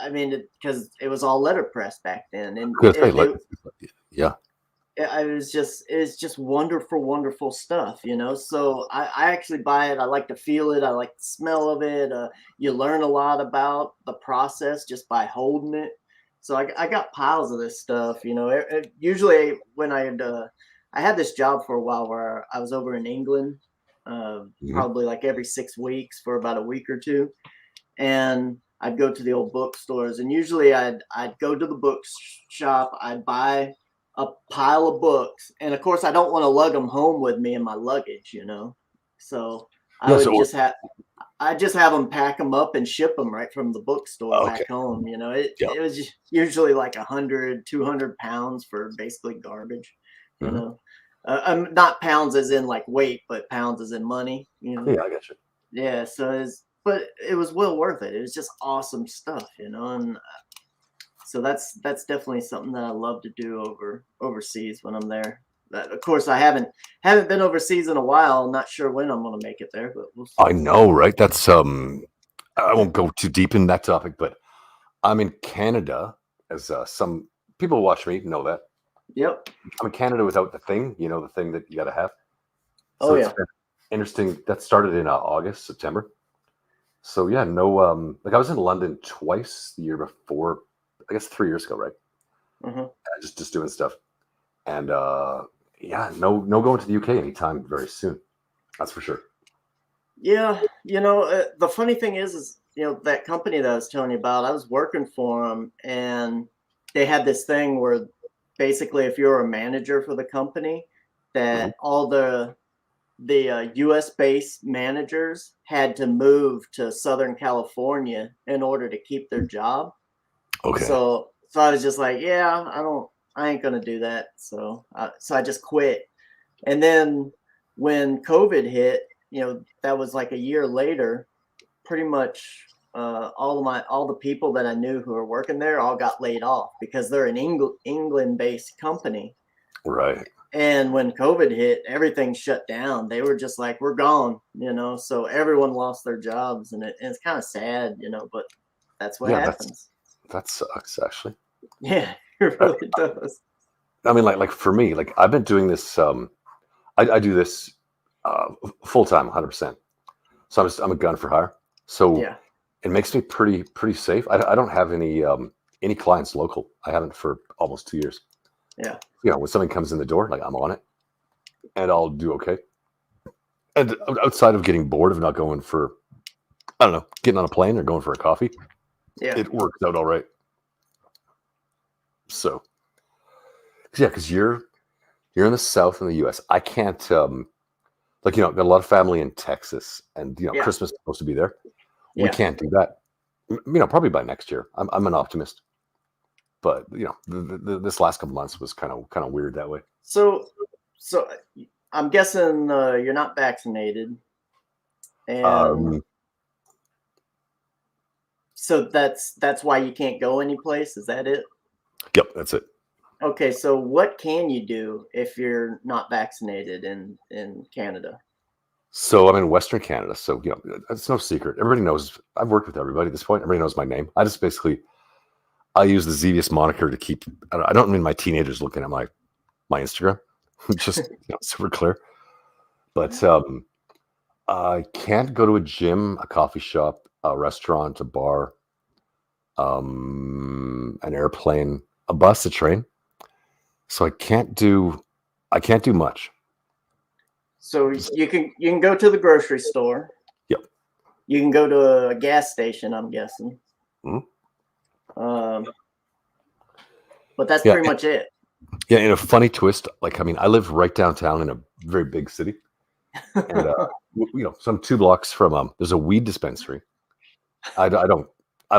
I mean, because it was all letterpress back then, and good. Hey, yeah, it's just wonderful, wonderful stuff. So I actually buy it. I like to feel it. I like the smell of it. You learn a lot about the process just by holding it. So I got piles of this stuff. Usually when I had this job for a while where I was over in England, hmm, probably like every 6 weeks for about a week or two, and I'd go to the old bookstores, and usually I'd go to the bookshop, I'd buy a pile of books, and of course I don't want to lug them home with me in my luggage. So I yeah. would So, just have them pack them up and ship them right from the bookstore okay, back home. It yeah, it was usually like 100, 200 pounds for basically garbage. You hmm, know, not pounds as in like weight, but pounds as in money. yeah, I got you. Yeah, but it was well worth it. It was just awesome stuff. And so that's definitely something that I love to do overseas when I'm there. But of course, I haven't been overseas in a while. I'm not sure when I'm going to make it there, but we'll I see. know, right? That's I won't go too deep in that topic, but I'm in Canada, as some people who watch me know that Yep. I'm in Canada without the thing, the thing that you got to have. Oh So it's yeah. been interesting. That started in August, September. So yeah, no, like I was in London twice the year before, I guess 3 years ago, right? Hmm. Just doing stuff, and yeah, no going to the UK anytime very soon. That's for sure. Yeah. The funny thing is that company that I was telling you about. I was working for them, and they had this thing where basically, if you're a manager for the company, Hmm. that all the U.S. based managers had to move to Southern California in order to keep their job. Okay. So I was just like, yeah, I ain't gonna do that. So I just quit. And then when COVID hit, that was like a year later. Pretty much all the people that I knew who were working there all got laid off because they're an England-based company. Right. And when COVID hit, everything shut down. They were just like, we're gone, so everyone lost their jobs, and it's kind of sad, but that's what happens. That sucks, actually. Yeah, it really does. I mean, like for me, like I've been doing this. I do this full time, 100%. So I'm a gun for hire. So Yeah. it makes me pretty safe. I don't have any clients local. I haven't for almost 2 years. Yeah. When something comes in the door, like I'm on it, and I'll do okay. And outside of getting bored of not going for, I don't know, getting on a plane or going for a coffee, it works out all right. So, yeah, because you're in the South in the U.S. I can't, got a lot of family in Texas, and Christmas is supposed to be there. We can't do that. Probably by next year. I'm an optimist, but this last couple months was kind of weird that way. So I'm guessing you're not vaccinated, and so that's why you can't go anyplace. Is that it? Yep, that's it. Okay, so what can you do if you're not vaccinated in Canada? So I'm in Western Canada, so it's no secret. Everybody knows. I've worked with everybody at this point. Everybody knows my name. I use the XEVIUSS moniker to keep. I don't mean my teenagers looking at my Instagram, just super clear. But I can't go to a gym, a coffee shop, a restaurant, a bar, an airplane, a bus, a train. So I can't do much. So you can go to the grocery store. Yep. You can go to a gas station, I'm guessing. Mm-hmm. But that's pretty much it. Yeah, in a funny twist, I live right downtown in a very big city, and so I'm 2 blocks from there's a weed dispensary. I don't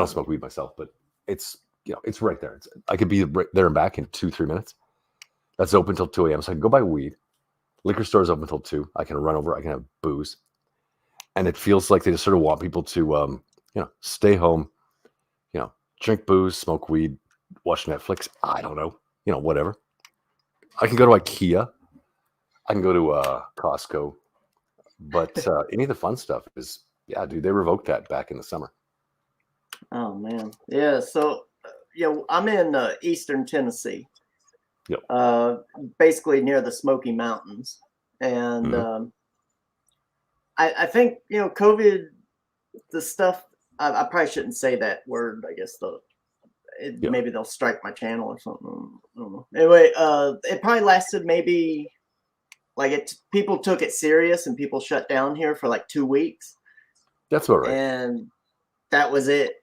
smoke weed myself, but it's it's right there. I could be right there and back in 2-3 minutes. That's open till 2 a.m. So I can go buy weed. Liquor store is open until 2. I can run over. I can have booze, and it feels like they just sort of want people to stay home, drink booze, smoke weed, watch Netflix. I don't know, whatever. I can go to IKEA. I can go to Costco, but any of the fun stuff is dude. They revoked that back in the summer. Oh man, yeah. So I'm in Eastern Tennessee. Yep. Basically near the Smoky Mountains, and I think COVID, the stuff. I probably shouldn't say that word. I guess maybe they'll strike my channel or something. I don't know. Anyway, it probably lasted maybe people took it serious and people shut down here for like 2 weeks. That's all right. And that was it.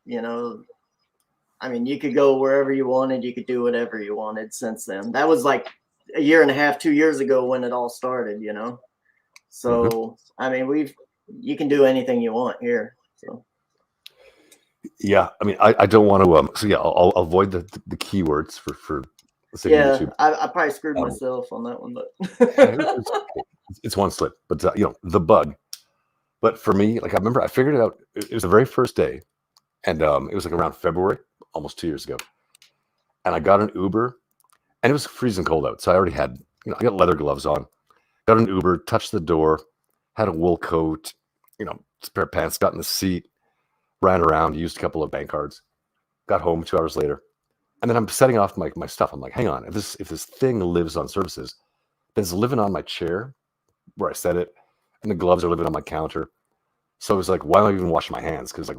I mean, you could go wherever you wanted. You could do whatever you wanted since then. That was like a year and a half, 2 years ago when it all started, So, I mean, you can do anything you want here. So. Yeah, I mean, I don't want to. So I'll avoid the keywords for YouTube. I probably screwed myself on that one, but it's one slip. But the bug. But for me, I remember I figured it out. It was the very first day, and it was around February, almost 2 years ago. And I got an Uber, and it was freezing cold out, so I already had I got leather gloves on. Got an Uber, touched the door, had a wool coat, a pair of pants, got in the seat. Ran around, used a couple of bank cards, got home 2 hours later, and then I'm setting off my stuff. I'm like, hang on, if this thing lives on surfaces, then it's living on my chair where I set it, and the gloves are living on my counter. So it was like, why am I even washing my hands? Because because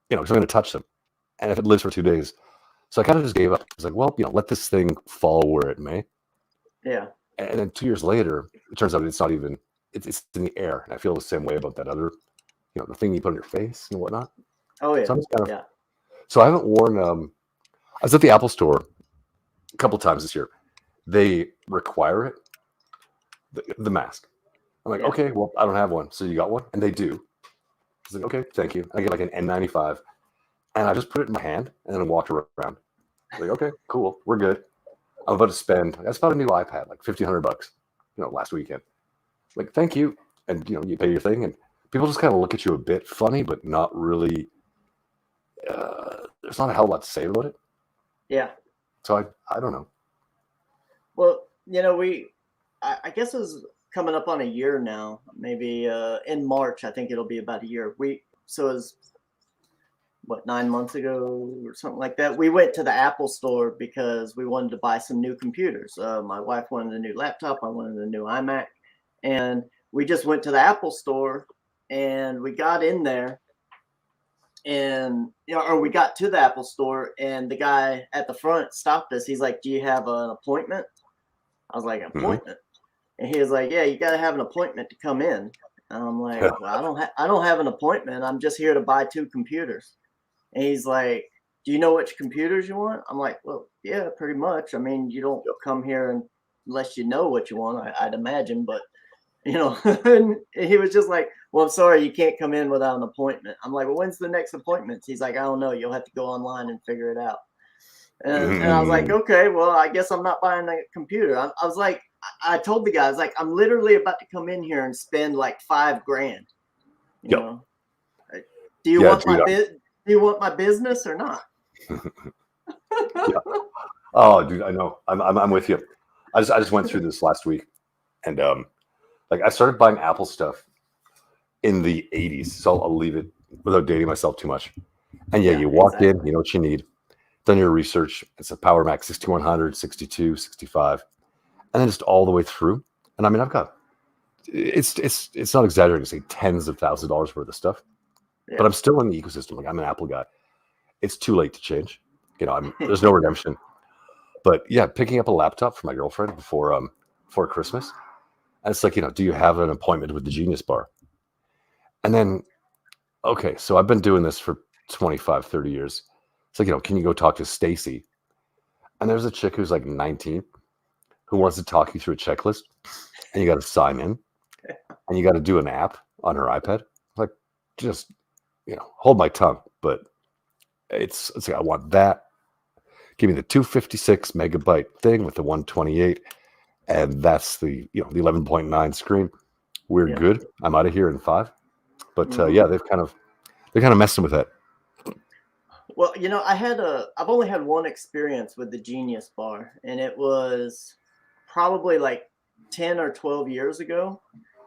I'm going to touch them, and if it lives for 2 days, so I kind of just gave up. I was like, well, let this thing fall where it may. Yeah. And then 2 years later, it turns out it's not even it's in the air, and I feel the same way about that other. The thing you put on your face and whatnot. Oh yeah. So So I haven't worn. I was at the Apple Store a couple times this year. They require it, the mask. I'm like, okay, well, I don't have one, so you got one, and they do. I was like, okay, thank you. I get like an N95, and I just put it in my hand and then walked around. I'm like, okay, cool, we're good. I'm about to spend. I just bought a new iPad, like $1,500, last weekend. like thank you, and you pay your thing, and people just kind of look at you a bit funny, but not really. There's not a hell of a lot to say about it. Yeah. So I don't know. Well, I guess it was coming up on a year now. Maybe in March, I think it'll be about a year. So it was 9 months ago or something like that. We went to the Apple store because we wanted to buy some new computers. My wife wanted a new laptop. I wanted a new iMac, and we just went to the Apple store, and we got in there, and or we got to the Apple store, and the guy at the front stopped us. He's like, "Do you have an appointment?" I was like, "An appointment?" And he was like, "Yeah, you got to have an appointment to come in." And I'm like, "Well, I don't have an appointment. I'm just here to buy 2 computers." And he's like, "Do you know which computers you want?" I'm like, "Well, yeah, pretty much. I mean, you don't come here unless you know what you want, I'd imagine." But, and he was just like, "Well, I'm sorry, you can't come in without an appointment." I'm like, "Well, when's the next appointment?" He's like, "I don't know. You'll have to go online and figure it out." And I was like, "Okay, well, I guess I'm not buying a computer." I was like, I told the guy, I was like, "I'm literally about to come in here and spend like $5,000. You know, do you want do you want my business or not?" Yeah. Oh, dude, I know. I'm with you. I just went through this last week, and like I started buying Apple stuff in the 80s, so I'll leave it without dating myself too much. And you walk in, you know what you need, done your research. It's a Power Mac 6100, 62, 65, and then just all the way through. And I mean, I've got it's not exaggerating to say tens of thousands of dollars worth of stuff, but I'm still in the ecosystem. Like I'm an Apple guy. It's too late to change. There's no redemption. But yeah, picking up a laptop for my girlfriend before Christmas, and it's like, do you have an appointment with the Genius Bar? And then, okay, so I've been doing this for 25, 30 years. It's like, can you go talk to Stacy? And there's a chick who's like 19 who wants to talk you through a checklist, and you got to sign in, and you got to do an app on her iPad. Like, just, hold my tongue. But it's like, I want that. Give me the 256 megabyte thing with the 128, and that's the the 11.9 screen. We're good. I'm out of here in 5. But they're kind of messing with that. Well, I've only had one experience with the Genius Bar, and it was probably like 10 or 12 years ago.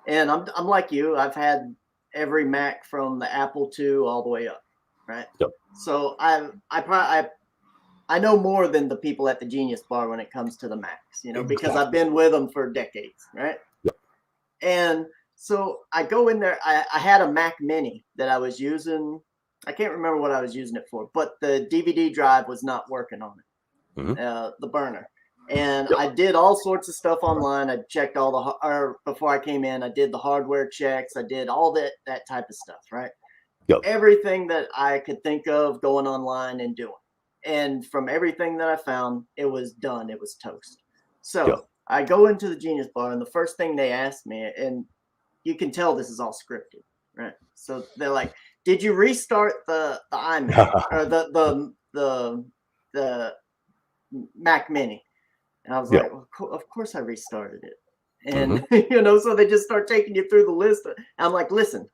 And I'm like you. I've had every Mac from the Apple II all the way up, right? Yep. So I know more than the people at the Genius Bar when it comes to the Macs, because I've been with them for decades, right? Yep. And so I go in there. I had a Mac Mini that I was using. I can't remember what I was using it for, but the DVD drive was not working on it, the burner. And I did all sorts of stuff online. I checked before I came in, I did the hardware checks. I did all that type of stuff, right? Yep. Everything that I could think of going online and doing. And from everything that I found, it was done. It was toast. So I go into the Genius Bar, and the first thing they asked me, and you can tell this is all scripted, right? So they're like, "Did you restart the iMac or the Mac Mini?" And I was like, well, "Of course I restarted it." And so they just start taking you through the list. And I'm like, "Listen,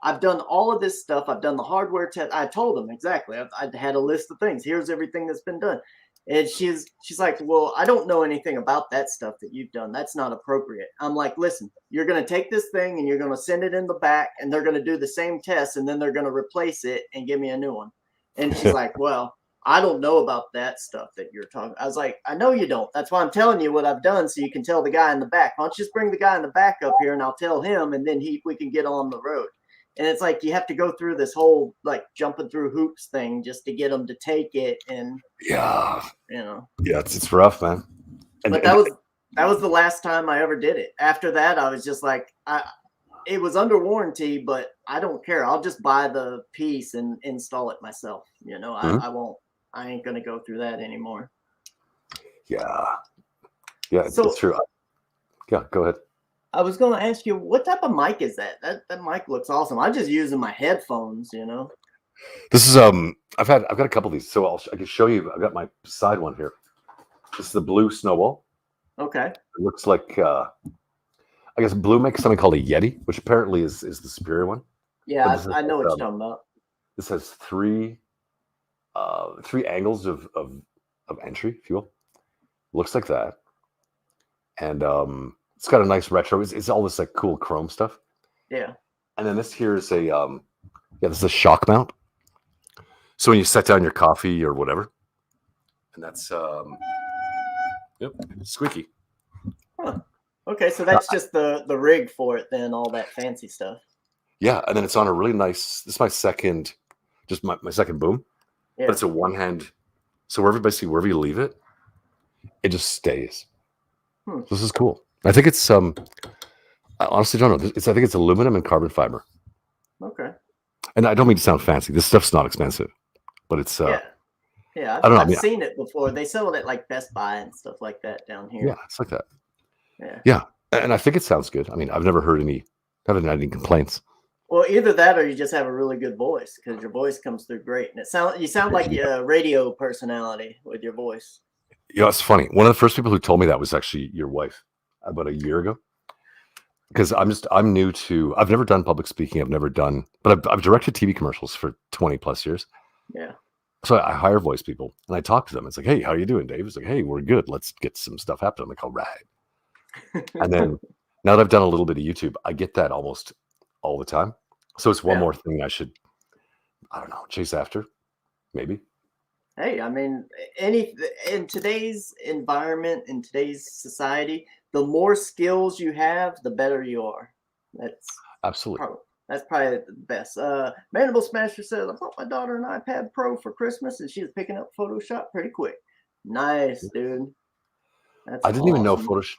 I've done all of this stuff. I've done the hardware test." I told them exactly. I had a list of things. Here's everything that's been done. And she's like, "Well, I don't know anything about that stuff that you've done. That's not appropriate." I'm like, "Listen, you're going to take this thing and you're going to send it in the back, and they're going to do the same test, and then they're going to replace it and give me a new one." And she's like, "Well, I don't know about that stuff that you're talking." I was like, "I know you don't. That's why I'm telling you what I've done, so you can tell the guy in the back. Why don't you just bring the guy in the back up here, and I'll tell him, and then we can get on the road." And it's like you have to go through this whole like jumping through hoops thing just to get them to take it, and it's rough, man. But that was the last time I ever did it. After that, I was just like, it was under warranty, but I don't care. I'll just buy the piece and install it myself. I won't. I ain't gonna go through that anymore. Yeah, it's true. Yeah, go ahead. I was going to ask you, what type of mic is that? That mic looks awesome. I'm just using my headphones, This is I've got a couple of these, so I can show you. I've got my side one here. This is the blue Snowball. Okay. It looks like I guess Blue makes something called a Yeti, which apparently is the superior one. Yeah, But I know what you're talking about. this has three angles of entry, if you will. Looks like that, and it's got a nice retro. It's all this like cool chrome stuff. Yeah. And then this here is a this is a shock mount. So when you set down your coffee or whatever, and that's squeaky. Huh. Okay, so that's just the rig for it then, all that fancy stuff. Yeah, and then it's on a really nice. This is my second, just my second boom. Yeah. But it's a one hand. So wherever you leave it, it just stays. So this is cool. I think it's I honestly don't know. I think it's aluminum and carbon fiber. Okay. And I don't mean to sound fancy. This stuff's not expensive, but it's yeah. I don't know. I've seen it before. They sell it at like Best Buy and stuff like that down here. Yeah, it's like that. Yeah. Yeah, and I think it sounds good. I mean, I've never heard haven't had any complaints. Well, either that or you just have a really good voice because your voice comes through great, and you sound like a radio personality with your voice. You know, it's funny. One of the first people who told me that was actually your wife about a year ago. Because I'm new to. I've never done public speaking. But I've directed TV commercials for 20 plus years. Yeah. So I hire voice people and I talk to them. It's like, hey, how are you doing, Dave? It's like, hey, we're good. Let's get some stuff happening. I'm like, all right. And then now that I've done a little bit of YouTube, I get that almost all the time. So it's one more thing I should, I don't know, chase after, maybe. Hey, I mean, in today's environment, in today's society, the more skills you have, the better you are. That's absolutely. That's probably the best. Mandible Smasher says, I bought my daughter an iPad Pro for Christmas, and she's picking up Photoshop pretty quick. Nice, dude. I didn't even know Photoshop.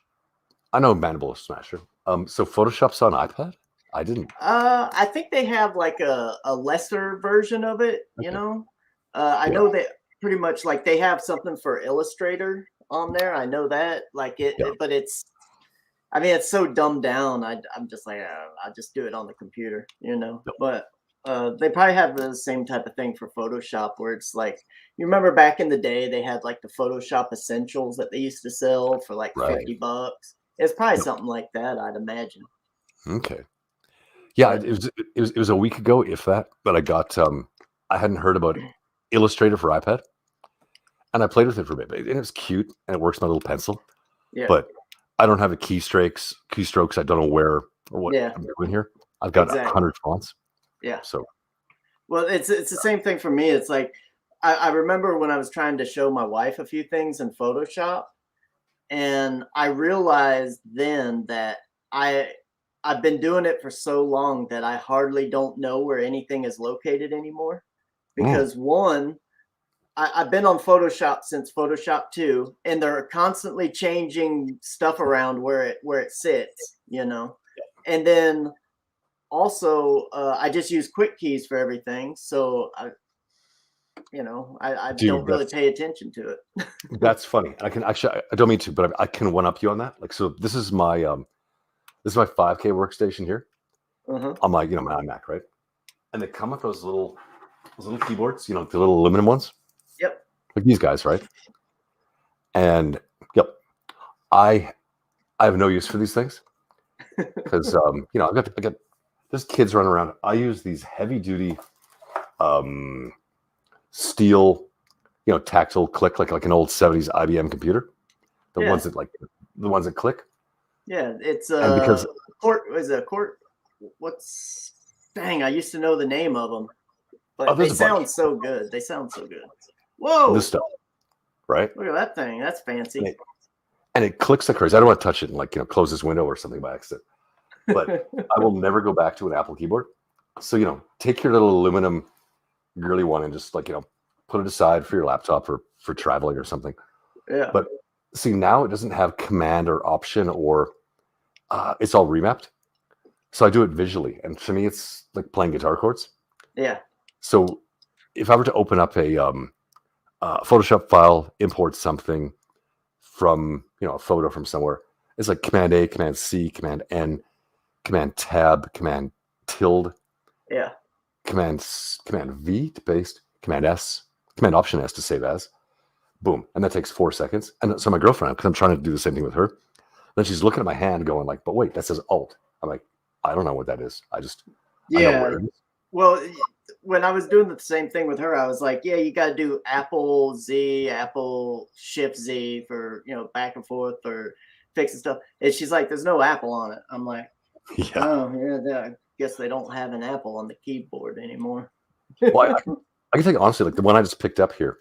I know Mandible Smasher. So Photoshop's on iPad? I didn't. I think they have like a lesser version of it. Okay. You know, I know that pretty much like they have something for Illustrator on there. I know that like but it's. I mean, it's so dumbed down. I'm just like, I'll just do it on the computer, you know. But they probably have the same type of thing for Photoshop, where it's like, you remember back in the day, they had like the Photoshop Essentials that they used to sell for like $50. It's probably something like that, I'd imagine. Okay. Yeah, it was a week ago, if that. But I got I hadn't heard about Illustrator for iPad, and I played with it for a bit, and it was cute, and it works my little pencil. Yeah. But I don't have a keystrokes. I don't know where or what I'm doing here. I've got 100 fonts. Yeah. So, well, it's the same thing for me. It's like I remember when I was trying to show my wife a few things in Photoshop, and I realized then that I've been doing it for so long that I hardly don't know where anything is located anymore. Because one, I've been on Photoshop since Photoshop 2, and they're constantly changing stuff around where it sits, you know. And then also, I just use quick keys for everything, so I don't really pay attention to it. That's funny. I don't mean to, but I can one up you on that. Like, so this is my 5K workstation here on my my iMac, right? And they come with those little keyboards, the little aluminum ones. Yep. Like these guys, right? And I have no use for these things because I got there's kids running around. I use these heavy duty steel, tactile click like an old 70s IBM computer. The ones that click. Yeah, it's because what's dang, I used to know the name of them. But they sound so good. They sound so good. Whoa! This stuff, right? Look at that thing. That's fancy. And it clicks like crazy. I don't want to touch it and close this window or something by accident. But I will never go back to an Apple keyboard. So take your little aluminum girly one and just put it aside for your laptop or for traveling or something. Yeah. But see, now it doesn't have command or option or it's all remapped. So I do it visually, and to me, it's like playing guitar chords. Yeah. So if I were to open up a Photoshop file, import something from a photo from somewhere, it's like Command A, Command C, Command N, Command Tab, Command tilde. Yeah. Command V to paste, Command S, Command Option S to save as. Boom, and that takes 4 seconds. And so my girlfriend, because I'm trying to do the same thing with her, Then she's looking at my hand going like, but wait, that says Alt. I'm like, I don't know what that is. I know Yeah. where it is. Well, when I was doing the same thing with her, I was like, yeah, you got to do Apple Z, Apple Shift Z for, back and forth or fixing stuff. And she's like, there's no Apple on it. I'm like, Yeah. oh, yeah, I guess they don't have an Apple on the keyboard anymore. Well, I can think honestly, like the one I just picked up here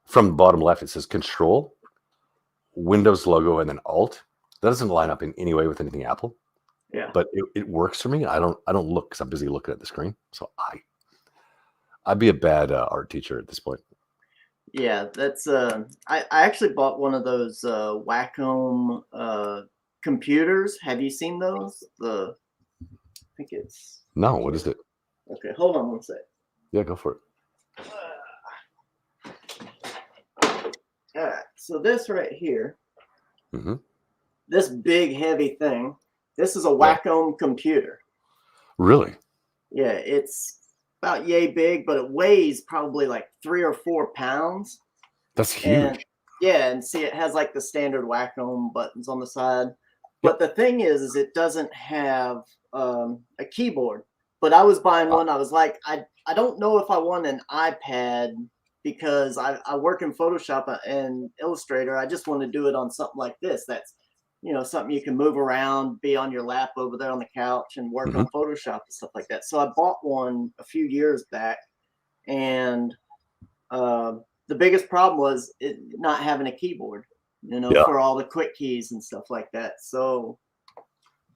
from the bottom left, it says Control, Windows logo, and then Alt. That doesn't line up in any way with anything Apple. Yeah. But it works for me. I don't look because I'm busy looking at the screen. So I'd be a bad art teacher at this point. Yeah, that's I actually bought one of those Wacom computers. Have you seen those? I think it's No, what is it? Okay, hold on one sec. Yeah, go for it. All right, so this right here, Mm-hmm. this big heavy thing, this is a Wacom computer. Really? Yeah, it's about yay big, but it weighs probably like 3 or 4 pounds. That's huge. And see, it has like the standard Wacom buttons on the side. But the thing is it doesn't have a keyboard. But I was buying one. I was like, I don't know if I want an iPad because I work in Photoshop and Illustrator. I just want to do it on something like this. That's, something you can move around, be on your lap over there on the couch and work on Photoshop and stuff like that. So I bought one a few years back, and the biggest problem was it not having a keyboard, for all the quick keys and stuff like that. So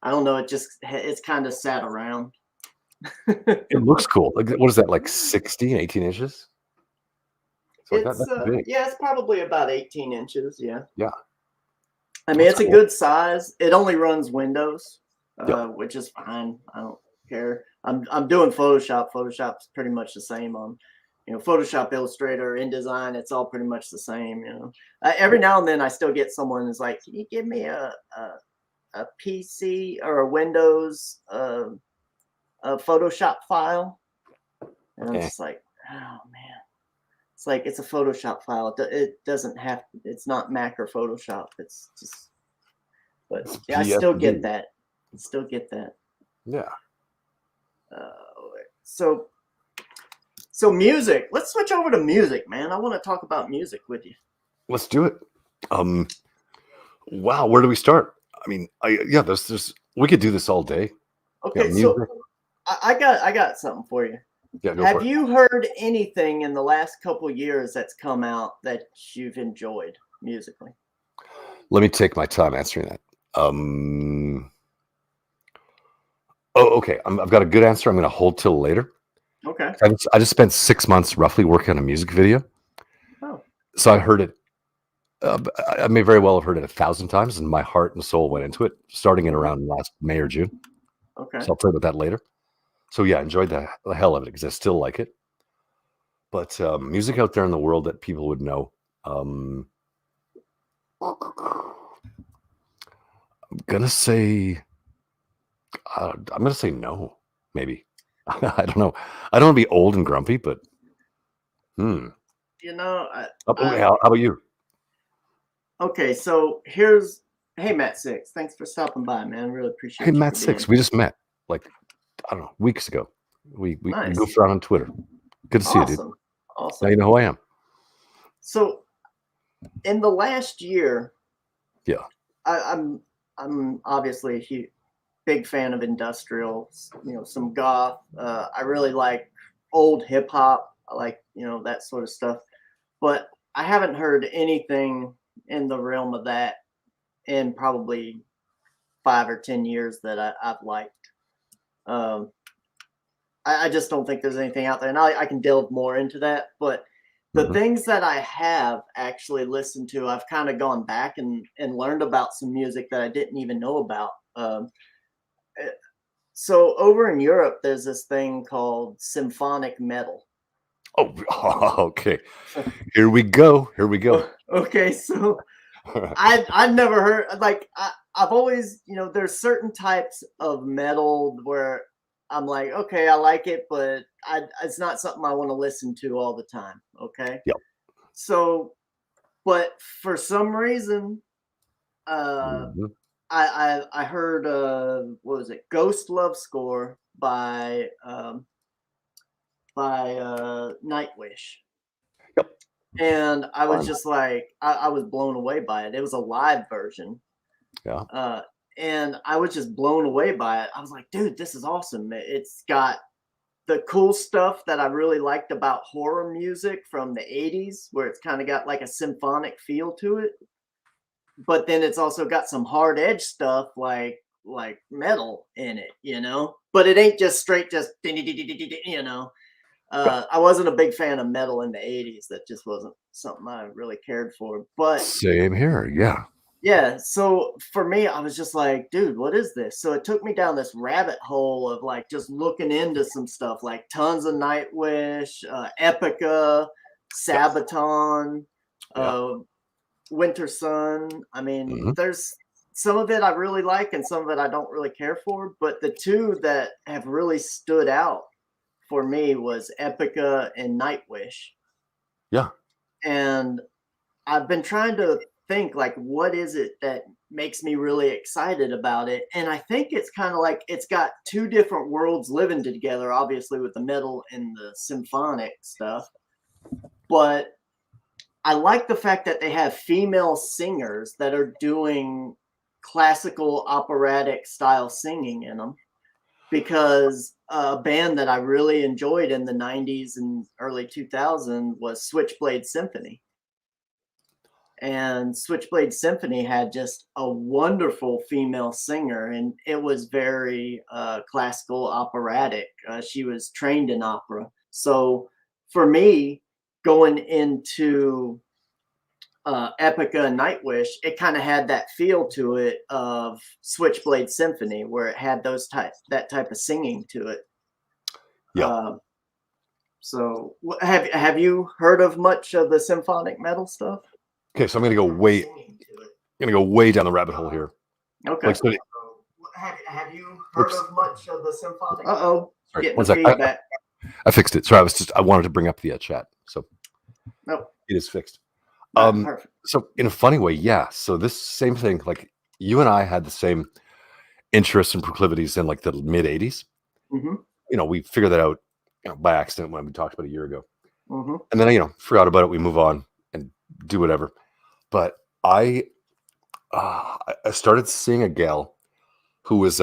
I don't know. It's kind of sat around. It looks cool. Like, what is that, like 16, 18 inches? So It's that's big. yeah, it's probably about 18 inches. Yeah. Yeah. I mean, it's a good size. It only runs Windows, which is fine. I don't care. I'm doing Photoshop. Photoshop's pretty much the same on, Photoshop, Illustrator, InDesign. It's all pretty much the same. Every now and then I still get someone who's like, "Can you give me a PC or a Windows a Photoshop file?" And I'm just like, oh man. It's like, it's a Photoshop file. It doesn't have, it's not Mac or Photoshop. It's just, but yeah, I still get that. Yeah. So music. Let's switch over to music, man. I want to talk about music with you. Let's do it. Wow, where do we start? I mean, there's we could do this all day. Okay, so I got something for you. Yeah, Have you heard anything in the last couple years that's come out that you've enjoyed musically? Let me take my time answering that. Okay. I've got a good answer. I'm going to hold till later. Okay. I just spent 6 months roughly working on a music video. Oh. So I heard it. I may very well have heard it 1,000 times, and my heart and soul went into it, starting in around last May or June. Okay. So I'll tell you about that later. So yeah, enjoyed the hell of it because I still like it. But music out there in the world that people would know. I'm gonna say no, maybe. I don't know. I don't want to be old and grumpy, but how about you? Okay, so hey Matt Six, thanks for stopping by, man. Really appreciate it. Hey Matt Six, we just met like, I don't know, weeks ago. We goofed around on Twitter. Good to see you, dude. Awesome. Now you know who I am. So in the last year, I'm obviously a big fan of industrial, some goth. I really like old hip hop. I like, that sort of stuff. But I haven't heard anything in the realm of that in probably 5 or 10 years that I've liked. I just don't think there's anything out there. And I can delve more into that. But the things that I have actually listened to, I've kind of gone back and learned about some music that I didn't even know about. So over in Europe, there's this thing called symphonic metal. Oh, okay. Here we go. Okay, so I've never heard, like, I've always, there's certain types of metal where I'm like, okay, I like it, but it's not something I want to listen to all the time. Okay. Yep. So, but for some reason, I heard what was it? Ghost Love Score by Nightwish. Yep. And I was Fun. just like, I was blown away by it. It was a live version. Yeah. And I was just blown away by it. I was like, dude, this is awesome. It's got the cool stuff that I really liked about horror music from the 80s, where it's kind of got like a symphonic feel to it. But then it's also got some hard edge stuff like metal in it, you know? But it ain't just straight, just, you know? I wasn't a big fan of metal in the 80s. That just wasn't something I really cared for. But Same here. Yeah. yeah, so for me, I was just like, dude, what is this? So it took me down this rabbit hole of like just looking into some stuff, like tons of Nightwish, Epica, Yeah. Sabaton, Yeah. Winter Sun. I mean, Mhm. there's some of it I really like and some of it I don't really care for. But the two that have really stood out for me was Epica and Nightwish. Yeah. And I've been trying to think like what is it that makes me really excited about it? And I think it's kind of like it's got two different worlds living together, obviously with the metal and the symphonic stuff. But I like the fact that they have female singers that are doing classical operatic style singing in them, because a band that I really enjoyed in the 90s and early 2000s was Switchblade Symphony. And Switchblade Symphony had just a wonderful female singer, and it was very classical operatic. She was trained in opera. So for me, going into Epica and Nightwish, it kind of had that feel to it of Switchblade Symphony, where it had that type of singing to it. Yeah. So have you heard of much of the symphonic metal stuff? Okay, so I'm gonna go way down the rabbit hole here. Okay. Like, so, Have you heard oops, of much of the symphonic? Uh-oh, sorry, getting one the sec. feedback. I fixed it. Sorry, I wanted to bring up the chat, so Nope. it is fixed. Perfect. So in a funny way, yeah. So this same thing, like you and I had the same interests and proclivities in like the mid '80s. Mm-hmm. You know, we figured that out, you know, by accident when we talked about a year ago, Mm-hmm. and then forgot about it. We move on and do whatever. But I started seeing a gal who was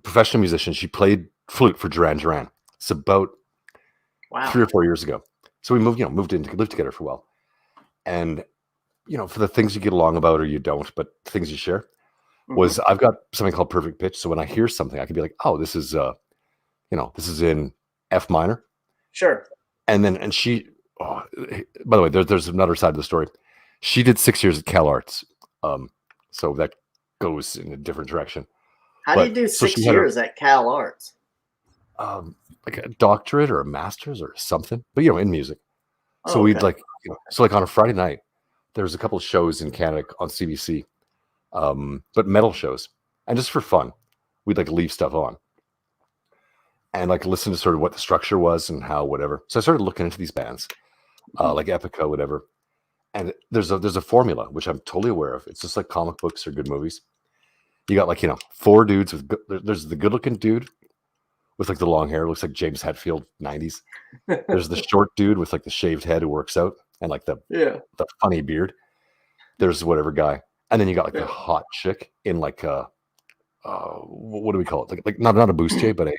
professional musician. She played flute for Duran Duran. It's about Wow. 3 or 4 years ago. So we moved in to live together for a while. And, for the things you get along about or you don't, but things you share, was I've got something called perfect pitch. So when I hear something, I can be like, oh, this is, this is in F minor. Sure. And she, by the way, there's another side of the story. She did 6 years at Cal Arts. So that goes in a different direction. How do you do 6 years at Cal Arts? Like a doctorate or a master's or something, but in music. So we'd like, like on a Friday night, there's a couple of shows in Canada on CBC, but metal shows, and just for fun, we'd like leave stuff on and like listen to sort of what the structure was and how whatever. So I started looking into these bands, like Epica, whatever. And there's a formula which I'm totally aware of. It's just like comic books or good movies. You got like 4 dudes with there's the good looking dude with like the long hair, looks like James Hetfield 90s. There's the short dude with like the shaved head who works out and like the funny beard. There's whatever guy, and then you got like the hot chick in like what do we call it? Like not a bustier, but a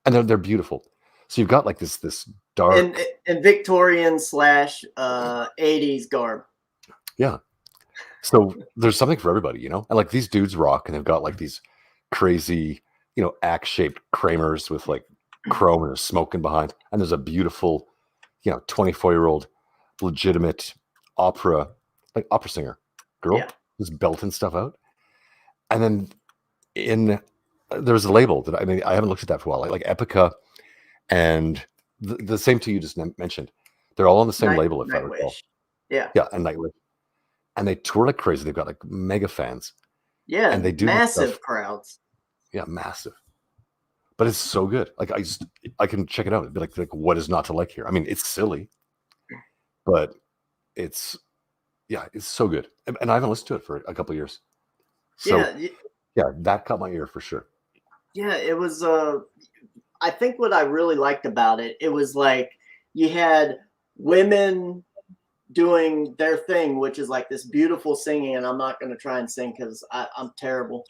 and they're beautiful. So you've got like this dark and Victorian / 80s garb. Yeah. So there's something for everybody, and like these dudes rock, and they've got like these crazy, axe-shaped Kramers with like chrome and they're smoking behind. And there's a beautiful, 24-year-old legitimate opera singer girl who's belting stuff out. And then there's a label that I haven't looked at that for a while, like Epica and the same two you just mentioned. They're all on the same label, if I recall. Yeah, and Nightwish. And they tour like crazy. They've got like mega fans. Yeah, and they do massive crowds. Yeah, massive. But it's so good. Like I can check it out. It'd be like what is not to like here? I mean, it's silly, but it's so good. And I haven't listened to it for a couple of years. So yeah, that caught my ear for sure. Yeah, it was I think what I really liked about it, it was like you had women doing their thing, which is like this beautiful singing, and I'm not going to try and sing because I'm terrible.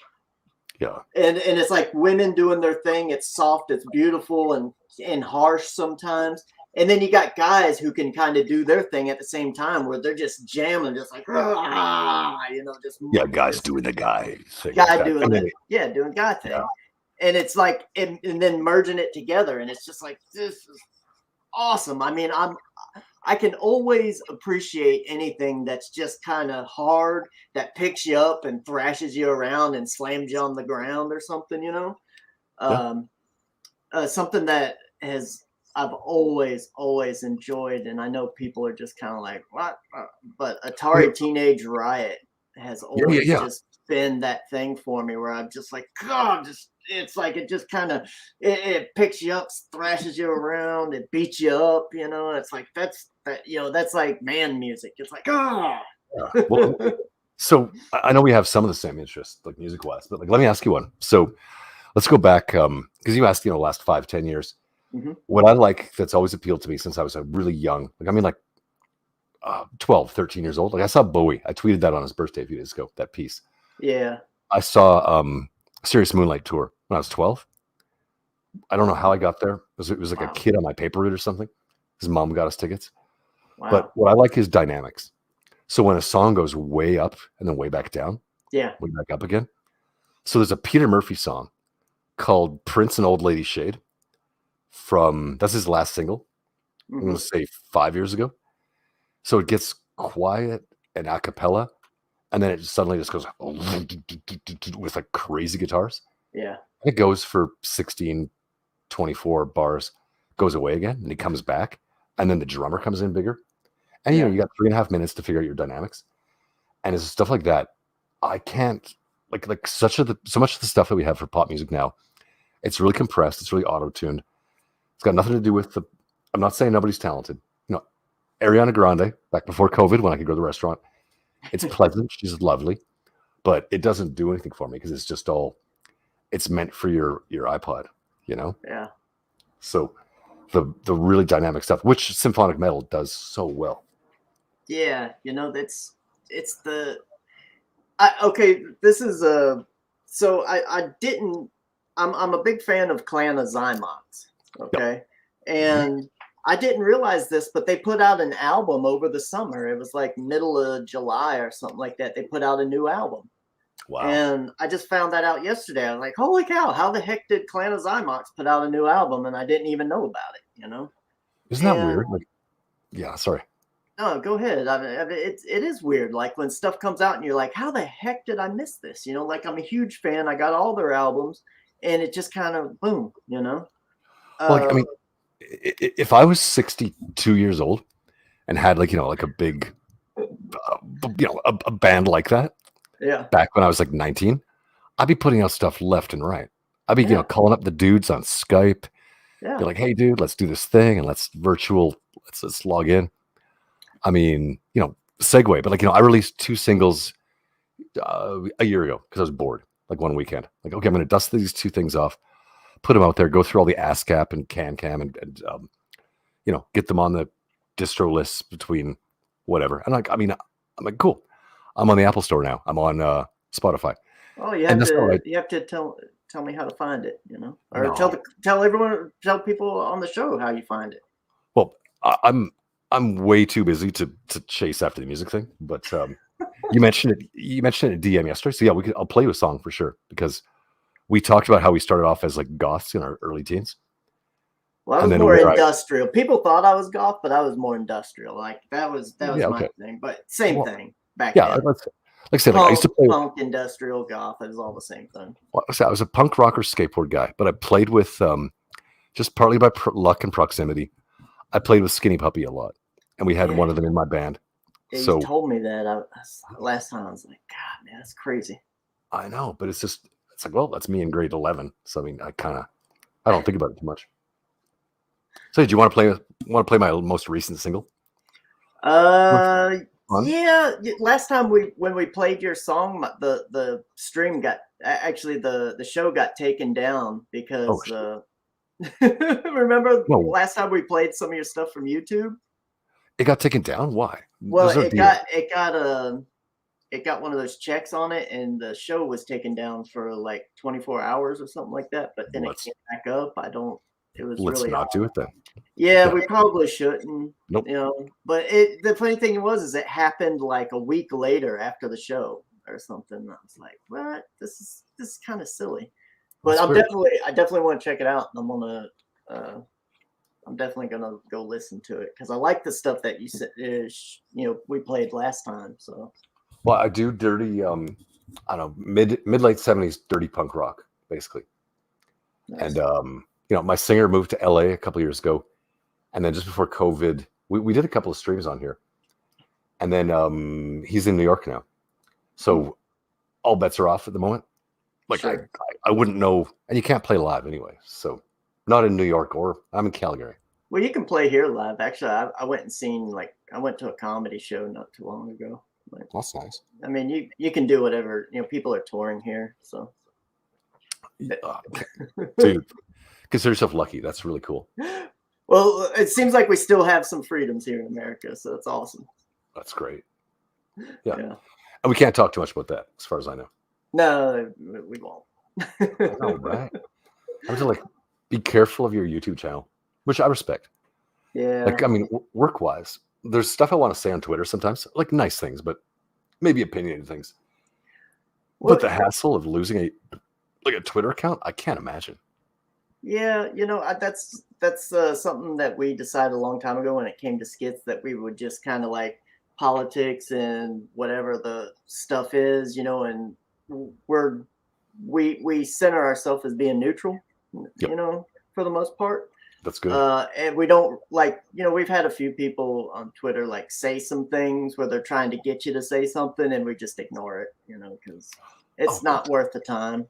Yeah. And it's like women doing their thing. It's soft, it's beautiful, and harsh sometimes. And then you got guys who can kind of do their thing at the same time, where they're just jamming, just like just guys doing the guy thing. guy Like doing it, doing guy thing. Yeah. And it's like, and then merging it together, and it's just like, this is awesome. I mean, I can always appreciate anything that's just kind of hard, that picks you up and thrashes you around and slams you on the ground or something, something that I've always enjoyed. And I know people are just kind of like, what? But Atari Teenage Riot has always just been that thing for me where I'm just like, God, it's like it just kind of it picks you up, thrashes you around, it beats you up, it's like that's like man music. It's like Well, so I know we have some of the same interests, like music wise, but like let me ask you one. So let's go back because you asked, last 5-10 years. Mm-hmm. What I like that's always appealed to me since I was really young, 12, 13 years old. Like I saw Bowie. I tweeted that on his birthday a few days ago, that piece. Yeah. I saw Serious Moonlight Tour when I was 12. I don't know how I got there. It was like a kid on my paper route or something. His mom got us tickets. Wow. But what I like is dynamics. So when a song goes way up and then way back down, way back up again. So there's a Peter Murphy song called Prince and Old Lady Shade that's his last single. Mm-hmm. I'm going to say 5 years ago. So it gets quiet and a cappella, and then it suddenly just goes with like crazy guitars. Yeah. And it goes for 16, 24 bars, goes away again, and he comes back, and then the drummer comes in bigger. And you got 3.5 minutes to figure out your dynamics. And it's stuff like that. I can't like so much of the stuff that we have for pop music now, it's really compressed, it's really auto-tuned. It's got nothing to do with I'm not saying nobody's talented. Ariana Grande, back before COVID, when I could go to the restaurant, it's pleasant. She's lovely, but it doesn't do anything for me because it's just it's meant for your iPod, Yeah. So the really dynamic stuff, which symphonic metal does so well. Yeah, this is so I didn't. I'm a big fan of Clan of Zymox. Okay, and I didn't realize this, but they put out an album over the summer. It was like middle of July or something like that. They put out a new album. Wow. And I just found that out yesterday. I was like, holy cow, how the heck did Clan of Zymox put out a new album and I didn't even know about it, Isn't that weird? Yeah, sorry. No, go ahead. I mean, it is weird. Like when stuff comes out and you're like, how the heck did I miss this? Like I'm a huge fan. I got all their albums and it just kind of boom, I mean, if I was 62 years old and had like a big, a band like that, back when I was like 19, I'd be putting out stuff left and right. I'd be calling up the dudes on Skype, be like, hey dude, let's do this thing and let's log in. I mean, segue, but I released 2 singles a year ago because I was bored, like one weekend. Like, okay, I'm going to dust these 2 things off, put them out there, go through all the ASCAP and CanCam and get them on the distro lists between whatever. And I'm like, cool. I'm on the Apple Store now. I'm on Spotify. Oh, you have to tell me how to find it, or tell people on the show how you find it. Well, I'm way too busy to chase after the music thing, but you mentioned it in DM yesterday. So yeah, I'll play you a song for sure because we talked about how we started off as like goths in our early teens. Well, I was more industrial. People thought I was goth, but I was more industrial. Like that was my thing. But same thing back then. Like I said, I used to play punk, industrial, goth. It was all the same thing. Well, I was a punk rocker skateboard guy, but I played with just partly by luck and proximity. I played with Skinny Puppy a lot, and we had one of them in my band. Yeah, you told me that last time. I was like, God, man, that's crazy. I know, but it's like, well, that's me in grade 11. So I mean, I don't think about it too much. So, do you want to play my most recent single? Or fun. Yeah, last time when we played your song, the stream got actually the show got taken down Oh, because shit. remember No, last time we played some of your stuff from YouTube? it got taken down. Why? Well, There's no deal. it got one of those checks on it, and the show was taken down for like 24 hours or something like that. But then it Let's came back up. I don't. It was let's really not do it then. yeah. Yeah. We probably shouldn't. Nope. You know, but the funny thing is it happened like a week later after the show or something. I was like, what? This is kind of silly. But That's weird. I definitely want to check it out, and I'm definitely gonna go listen to it because I like the stuff that you said. We played last time. So Well, I do dirty. I don't know, mid late '70s dirty punk rock, basically. nice. And my singer moved to LA a couple years ago, and then just before COVID, we did a couple of streams on here, and then he's in New York now, so all bets are off at the moment. Like Sure. I wouldn't know, and you can't play live anyway, so not in New York, or I'm in Calgary. Well, you can play here live. Actually, I went and seen I went to a comedy show not too long ago. Like, That's nice. I mean, you can do whatever. People are touring here, so. Dude, consider yourself lucky. That's really cool. Well, it seems like we still have some freedoms here in America, so it's awesome. That's great. Yeah. And we can't talk too much about that, as far as I know. No, we won't. I know, right? I was like, be careful of your YouTube channel, which I respect. Yeah. Like, I mean, work-wise, there's stuff I want to say on Twitter sometimes, like nice things, but maybe opinionated things. Well, But the hassle of losing a Twitter account, I can't imagine. yeah, that's something that we decided a long time ago when it came to skits that we would just kind of like politics and whatever the stuff is, and we center ourselves as being neutral, Yep. for the most part. That's good. And we don't we've had a few people on Twitter like say some things where they're trying to get you to say something, and we just ignore it, because it's not worth the time.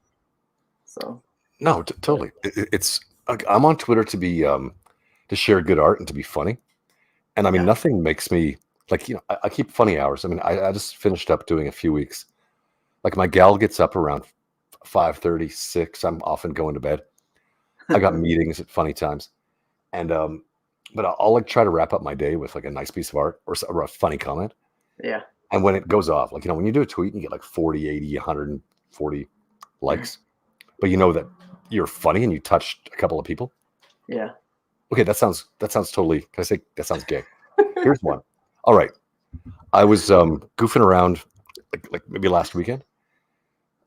So. No, totally. It's like, I'm on Twitter to be to share good art and to be funny. And I mean, nothing makes me like, I keep funny hours. I mean, I just finished up doing a few weeks. Like my gal gets up around 5:30, 6. I'm often going to bed. I got meetings at funny times. And but I'll like try to wrap up my day with like a nice piece of art or a funny comment. Yeah. And when it goes off, like, when you do a tweet and you get like 40, 80, 140 likes, but you know that you're funny and you touched a couple of people. Yeah. Okay, that sounds totally. Can I say that sounds gay? Here's one. All right, I was goofing around like maybe last weekend,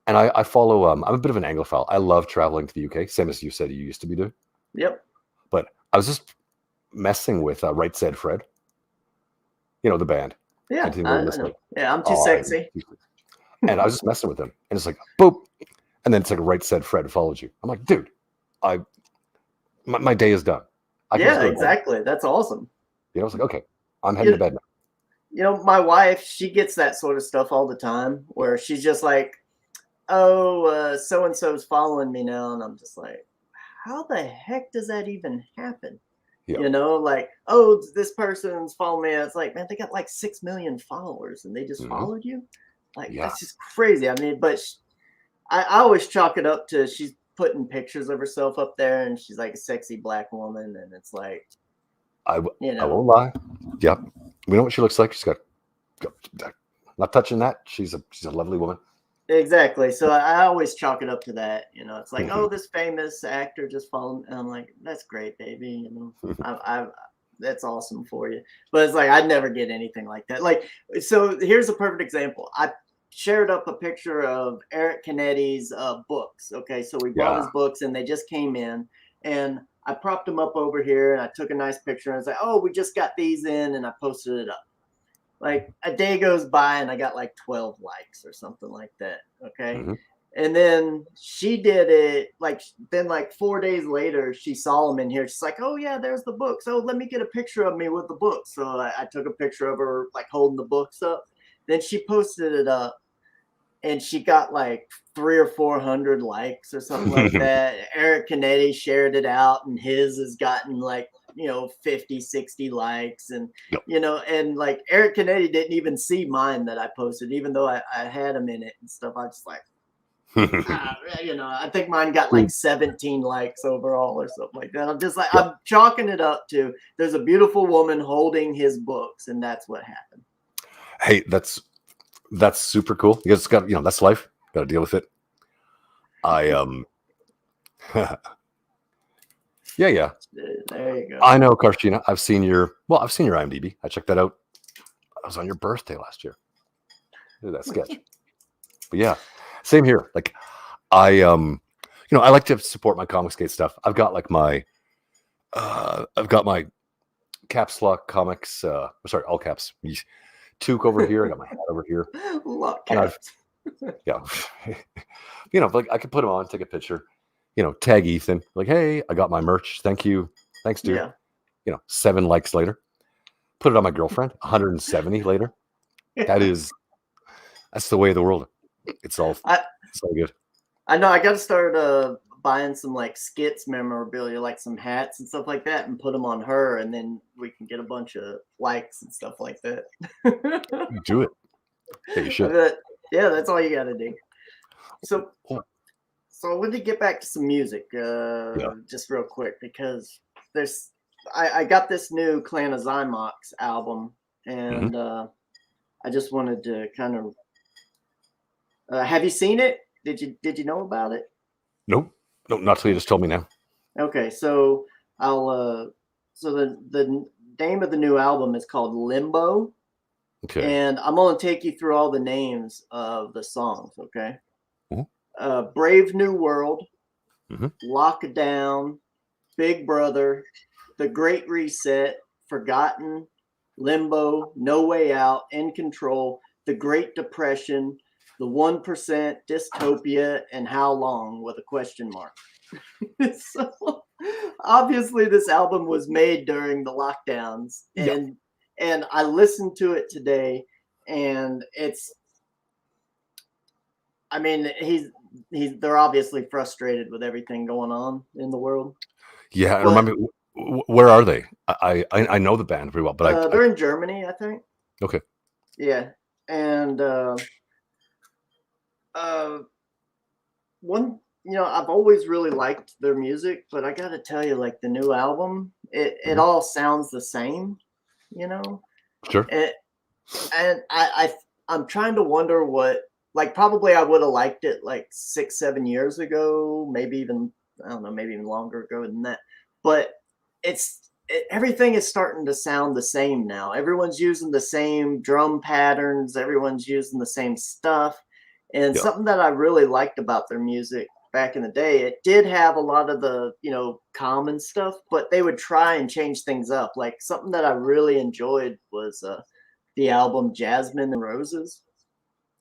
and I follow. I'm a bit of an Anglophile. I love traveling to the UK, same as you said you used to be doing. Yep. But I was just messing with Right Said Fred. The band. Yeah. I know. Yeah, I'm too sexy. And I was just messing with them, and it's like boop, and then it's like Right Said Fred followed you. I'm like, dude, my day is done. Yeah, exactly. That's awesome. I was like, okay, I'm heading to bed now. My wife, she gets that sort of stuff all the time where she's just like, oh, so-and-so's following me now. And I'm just like, how the heck does that even happen? Yeah. Like, oh, this person's following me. It's like, man, they got like 6 million followers and they just followed you. Like, that's just crazy. I mean, but I always chalk it up to she's putting pictures of herself up there and she's like a sexy black woman. And it's like, I won't lie. Yeah. We know what she looks like. She's got not touching that. She's a lovely woman. Exactly. So I always chalk it up to that. It's like, oh, this famous actor just followed me. And I'm like, that's great, baby. I that's awesome for you. But it's like, I'd never get anything like that. Like, so here's a perfect example. I shared up a picture of Eric Canetti's books. Okay. So we bought his books and they just came in, and I propped them up over here and I took a nice picture and I was like, oh, we just got these in, and I posted it up. Like a day goes by and I got like 12 likes or something like that. Okay. And then she did it then 4 days later, she saw them in here. She's like, oh yeah, there's the books. Oh, let me get a picture of me with the books. So I took a picture of her like holding the books up. Then she posted it up and she got like 300 or 400 likes or something like that. Eric Canetti shared it out and his has gotten like 50, 60 likes, and Yep. and like Eric Kennedy didn't even see mine that I posted, even though I had him in it and stuff. I just like, I think mine got like 17 likes overall or something like that. I'm just like, I'm chalking it up to there's a beautiful woman holding his books, and that's what happened. Hey, that's super cool. You just got, that's life. Got to deal with it. Yeah. There you go. I know, Karshina. I've seen your IMDb. I checked that out. I was on your birthday last year. Look at that sketch. But yeah, same here. Like I like to support my Comic Skate stuff. I've got like my caps lock comics, all caps. Toque over here. I got my hat over here. Lock caps. Yeah. Like I could put them on, take a picture, tag Ethan, like, hey, I got my merch. Thank you. Thanks, dude. Yeah. 7 likes later. Put it on my girlfriend, 170 later. That's the way of the world. It's all good. I know I gotta start buying some like Skits memorabilia, like some hats and stuff like that, and put them on her, and then we can get a bunch of likes and stuff like that. Do it. Yeah, you should. But, yeah, that's all you gotta do. So I wanted to get back to some music, just real quick, because I got this new Clan of Zymox album, and I just wanted to kind of have you seen it? Did you know about it? Nope, not till you just told me now. Okay, so I'll so the name of the new album is called Limbo. Okay. And I'm gonna take you through all the names of the songs, okay? Mm-hmm. Brave New World, mm-hmm. Lockdown, Big Brother, The Great Reset, Forgotten, Limbo, No Way Out, In Control, The Great Depression, The 1%, Dystopia, and How Long, with a question mark. So obviously this album was made during the lockdowns, and I listened to it today, and they're obviously frustrated with everything going on in the world. Yeah, but, remind me, where are they? I know the band very well, but they're in Germany, I think. Okay. Yeah, and I've always really liked their music, but I gotta tell you, like the new album, it all sounds the same, Sure. And I'm trying to wonder what, like, probably I would have liked it like 6-7 years ago, maybe even, I don't know, maybe even longer ago than that. But everything is starting to sound the same now. Everyone's using the same drum patterns. Everyone's using the same stuff. And something that I really liked about their music back in the day, it did have a lot of the, common stuff, but they would try and change things up. Like something that I really enjoyed was the album Jasmine and Roses.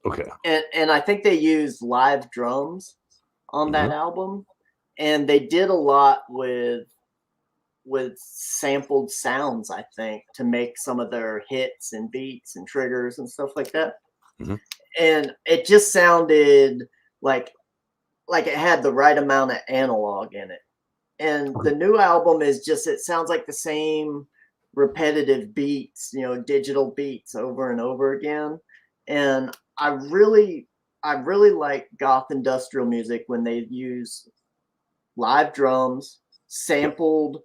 Okay. And I think they used live drums on that album, and they did a lot with sampled sounds, I think, to make some of their hits and beats and triggers and stuff like that. And it just sounded like it had the right amount of analog in it. And the new album is just, it sounds like the same repetitive beats, digital beats over and over again. And I really like goth industrial music when they use live drums, sampled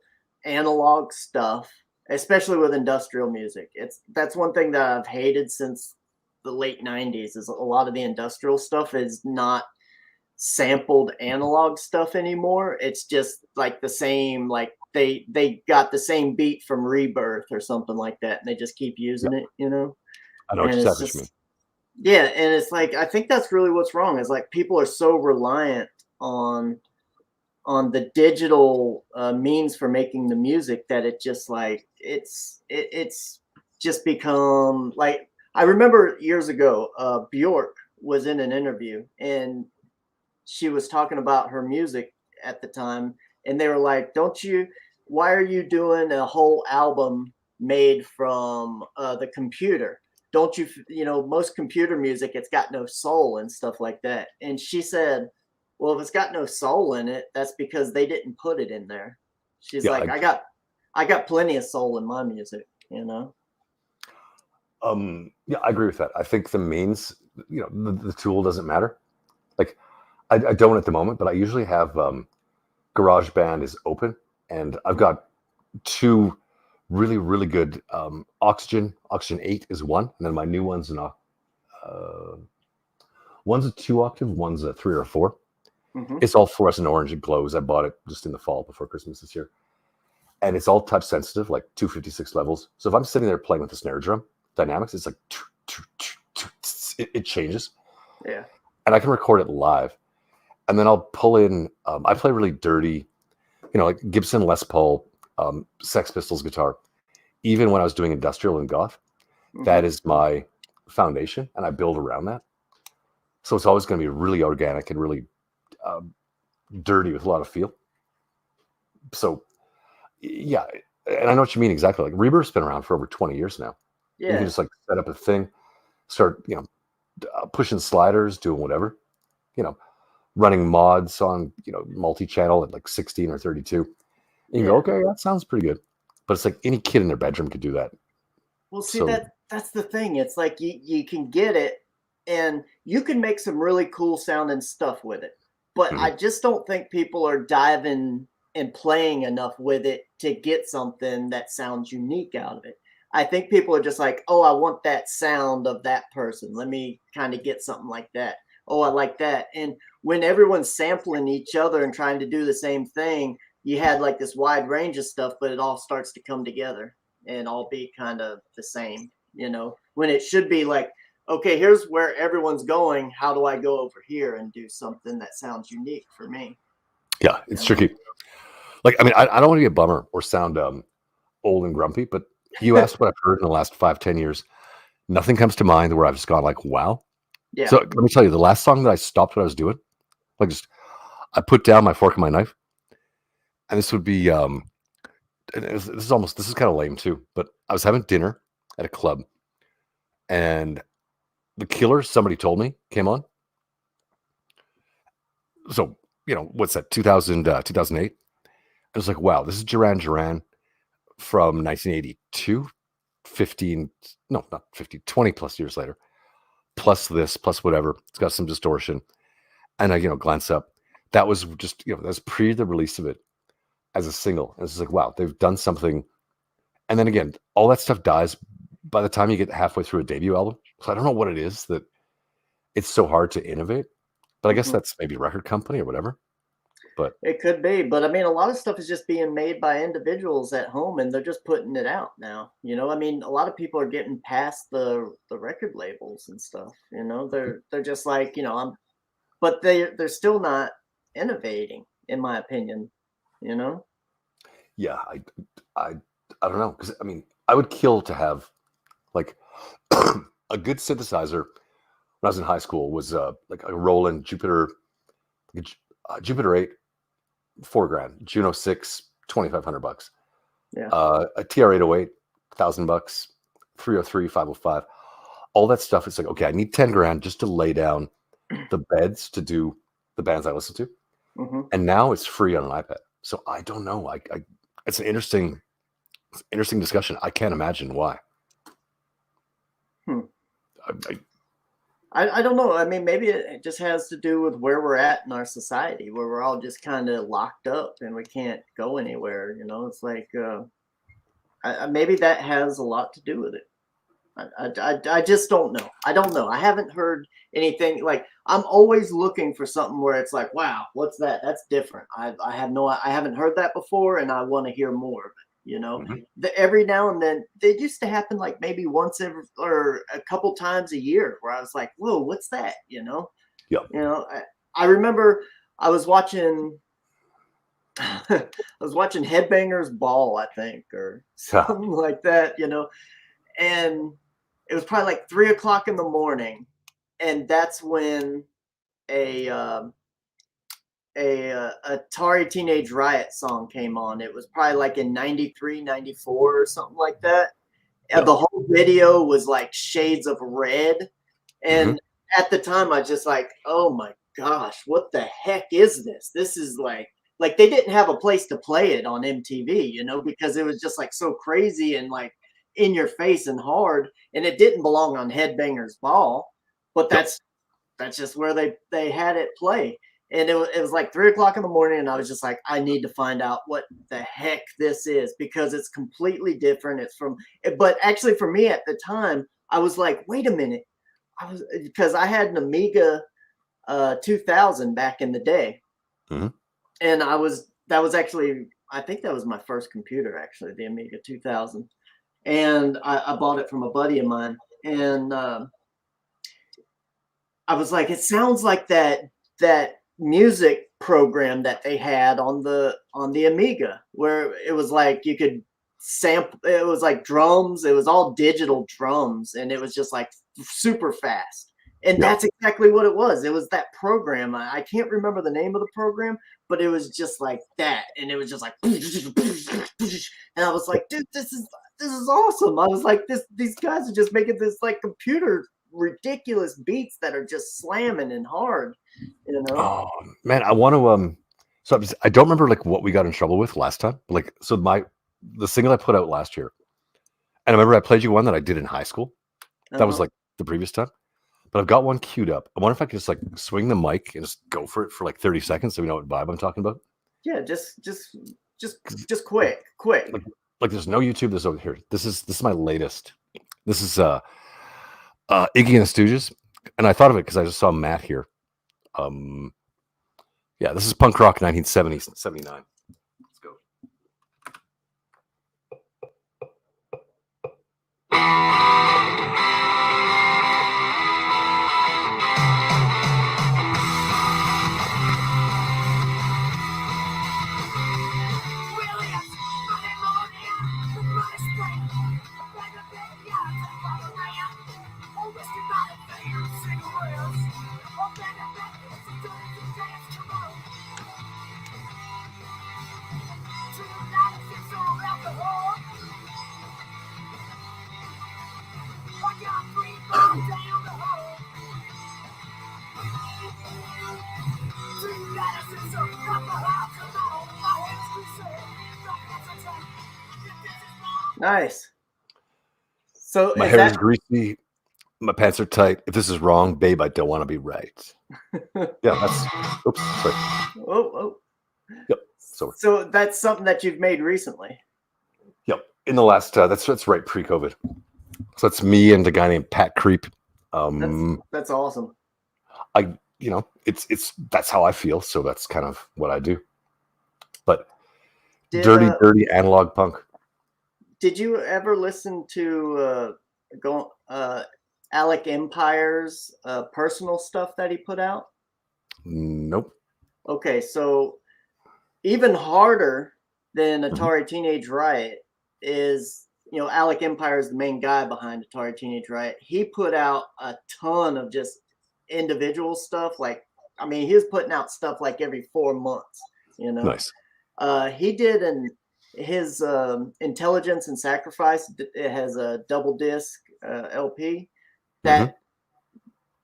analog stuff, especially with industrial music. That's one thing that I've hated since the late 90s, is a lot of the industrial stuff is not sampled analog stuff anymore. It's just like the same, like they got the same beat from Rebirth or something like that, and they just keep using it, I know what you mean. Yeah, and it's like, I think that's really what's wrong, is like people are so reliant on the digital means for making the music that it just like it's just become like, I remember years ago, Bjork was in an interview and she was talking about her music at the time, and they were like, why are you doing a whole album made from the computer? Don't you, most computer music, it's got no soul and stuff like that. And she said, well, if it's got no soul in it, that's because they didn't put it in there. She's like, I got I got plenty of soul in my music, you know. Yeah, I agree with that. I think the means, the tool doesn't matter. Like, I don't at the moment, but I usually have GarageBand is open, and I've got two really, really good Oxygen 8 is one, and then my new one's one's a 2-octave, one's a 3 or 4. Mm-hmm. It's all fluorescent orange. It glows. I bought it just in the fall before Christmas this year, and it's all touch sensitive, like 256 levels. So if I'm sitting there playing with the snare drum dynamics, it's like it changes. Yeah. And I can record it live, and then I'll pull in. I play really dirty, like Gibson Les Paul, Sex Pistols guitar. Even when I was doing industrial and goth, that is my foundation, and I build around that. So it's always going to be really organic and really dirty with a lot of feel. So, yeah, and I know what you mean exactly. Like Reverb's been around for over 20 years now. Yeah. You can just like set up a thing, start pushing sliders, doing whatever, running mods on multi-channel at like 16 or 32. And you go, okay, that sounds pretty good. But it's like any kid in their bedroom could do that. Well, see, that's the thing. It's like you can get it, and you can make some really cool sounding stuff with it. But I just don't think people are diving and playing enough with it to get something that sounds unique out of it. I think people are just like, oh, I want that sound of that person. Let me kind of get something like that. Oh, I like that. And when everyone's sampling each other and trying to do the same thing, you had like this wide range of stuff, but it all starts to come together and all be kind of the same, when it should be like, okay, here's where everyone's going. How do I go over here and do something that sounds unique for me? Yeah, it's tricky. Like, I mean, I don't want to be a bummer or sound old and grumpy, but you asked what I've heard in the last 5-10 years. Nothing comes to mind where I've just gone like, wow. Yeah. So let me tell you, the last song that I stopped what I was doing, like I put down my fork and my knife, and this would be this is kind of lame too, but I was having dinner at a club, and The Killers, somebody told me, came on. So what's that? 2008. I was like, wow, this is Duran Duran from 1982, 15, no, not 50, 20 plus years later, plus this, plus whatever. It's got some distortion. And I, glance up. That was just, that's pre the release of it as a single. And it's like, wow, they've done something. And then again, all that stuff dies by the time you get halfway through a debut album. So I don't know what it is that it's so hard to innovate. But I guess that's maybe a record company or whatever. But it could be. But I mean, a lot of stuff is just being made by individuals at home, and they're just putting it out now. I mean, a lot of people are getting past the record labels and stuff. They're just like, but they're still not innovating, in my opinion. Yeah, I don't know, because I mean, I would kill to have like a good synthesizer. When I was in high school, was like a Roland Jupiter, Jupiter 8, $4,000, Juno 6, $2,500. Yeah. A TR-808, $1,000, 303, 505, all that stuff. It's like, okay, I need $10,000 just to lay down the beds to do the bands I listen to, and now it's free on an iPad. So I don't know. It's an interesting discussion. I can't imagine why. I don't know. I mean, maybe it just has to do with where we're at in our society, where we're all just kind of locked up and we can't go anywhere. It's like maybe that has a lot to do with it. I just don't know. I don't know. I haven't heard anything. Like, I'm always looking for something where it's like, wow, what's that? That's different. I haven't heard that before, and I want to hear more of it. Every now and then, they used to happen like maybe once every or a couple times a year where I was like, whoa, what's that? Yeah. I remember I was watching Headbangers Ball, I think, or something like that, and it was probably like 3:00 in the morning, and that's when a Atari Teenage Riot song came on. It was probably like in 93, 94 or something like that. And the whole video was like shades of red. And at the time, I just like, oh my gosh, what the heck is this? This is like like they didn't have a place to play it on MTV, you know, because it was just like so crazy and like in your face and hard, and it didn't belong on Headbangers Ball, but Yep. that's just where they had it play. And it was like 3 o'clock in the morning, and I was just like, I need to find out what the heck this is, because it's completely different. It's from, but actually for me at the time, I was like, wait a minute. Because I had an Amiga 2000 back in the day. Mhm. And that was actually, I think that was my first computer, actually, the Amiga 2000. And I bought it from a buddy of mine. And I was like, it sounds like that music program that they had on the Amiga, where it was like you could sample, it was like drums, it was all digital drums, and it was just like super fast. And Yeah. that's exactly what it was. It was that program. I can't remember the name of the program, but it was just like that. And it was just like, and I was like, dude, this is awesome. I was like, these guys are just making this like computer ridiculous beats that are just slamming and hard, you know. Oh man, I want to so I don't remember like what we got in trouble with last time. Like, so the single I put out last year, and I remember I played you one that I did in high school. That was like the previous time. But I've got one queued up. I wonder if I could just like swing the mic and just go for it for like 30 seconds so we know what vibe I'm talking about. Yeah, just quick. Like there's no YouTube. There's over here. This is my latest. This is Iggy and the Stooges. And I thought of it because I just saw Matt here. Yeah, this is punk rock 1970, 79. Let's go. Nice. So My hair is greasy. My pants are tight. If this is wrong, babe, I don't want to be right. Yeah, that's. Oops, sorry. Oh. Yep. So that's something that you've made recently. Yep. In the last, that's right, pre-COVID. So that's me and a guy named Pat Creep. That's awesome. It's that's how I feel. So that's kind of what I do. But dirty analog punk. Did you ever listen to Alec Empire's personal stuff that he put out? Nope. Okay, so even harder than Atari Teenage Riot is, Alec Empire is the main guy behind Atari Teenage Riot. He put out a ton of just individual stuff. Like, I mean, he was putting out stuff like every 4 months, Nice. He did his Intelligence and Sacrifice. It has a double disc LP. That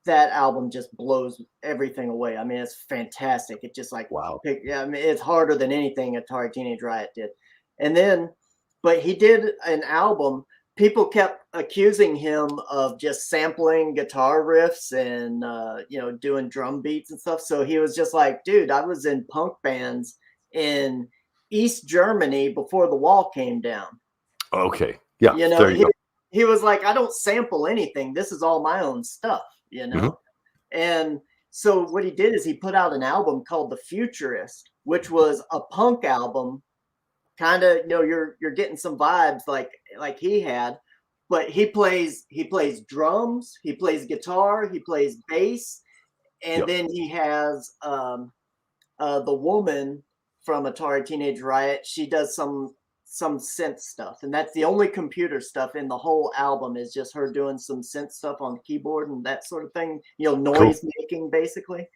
album just blows everything away. I mean, it's fantastic. It just like, wow. Yeah, I mean, it's harder than anything Atari Teenage Riot did. And then, but he did an album. People kept accusing him of just sampling guitar riffs and, doing drum beats and stuff. So he was just like, dude, I was in punk bands in East Germany before the wall came down. Okay. Yeah. There you go. He was like, I don't sample anything. This is all my own stuff, And so what he did is he put out an album called The Futurist, which was a punk album. Kind of, you're getting some vibes like he had, but he plays drums, he plays guitar, he plays bass, and then he has the woman from Atari Teenage Riot. She does some synth stuff, and that's the only computer stuff in the whole album, is just her doing some synth stuff on the keyboard and that sort of thing, noise making basically.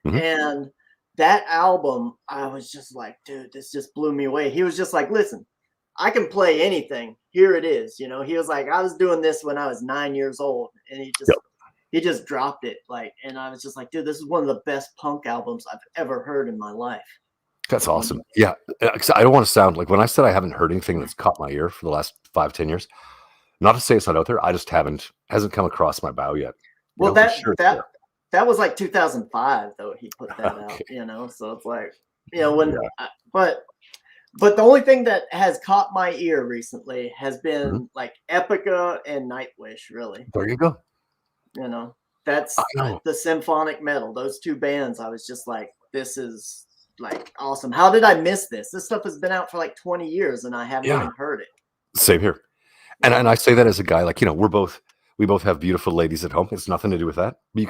And that album, I was just like, dude, this just blew me away. He was just like, listen, I can play anything. Here it is. He was like, I was doing this when I was 9 years old, and he just dropped it. Like, and I was just like, dude, this is one of the best punk albums I've ever heard in my life. That's awesome. Yeah, 'cause I don't want to sound like when I said I haven't heard anything that's caught my ear for the last 5-10 years. Not to say it's not out there. I just hasn't come across my bow yet. Well, But sure it's there. that was like 2005 though. He put that out, Okay. so it's like, when, Yeah. but the only thing that has caught my ear recently has Mhm. been like Epica and Nightwish. Really, There you go. I that's know. the symphonic metal. Those two bands, I was just like, this is like awesome. How did I miss this? This stuff has been out for like 20 years and I haven't Yeah. even heard it. Same here. You And know? I say that as a guy, like, we both have beautiful ladies at home. It's nothing to do with that. But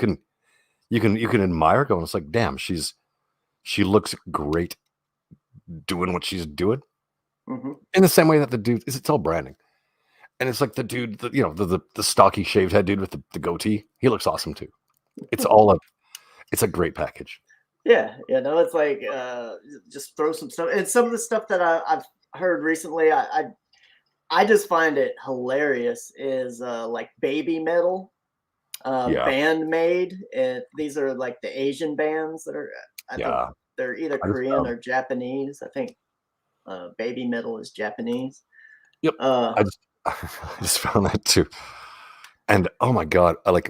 you can admire going, it's like, damn, she looks great doing what she's doing. Hmm. In the same way that the dude it's all branding. And it's like the dude, the stocky shaved head dude with the goatee. He looks awesome too. It's all it's a great package. Yeah, it's like just throw some stuff. And some of the stuff that I've heard recently, I just find it hilarious. Is like baby metal, Yeah. band made. These are like the Asian bands that are. I think Yeah. they're either I just Korean or Japanese. I think baby metal is Japanese. Yep. Uh, I just I just found that too. And oh my god, I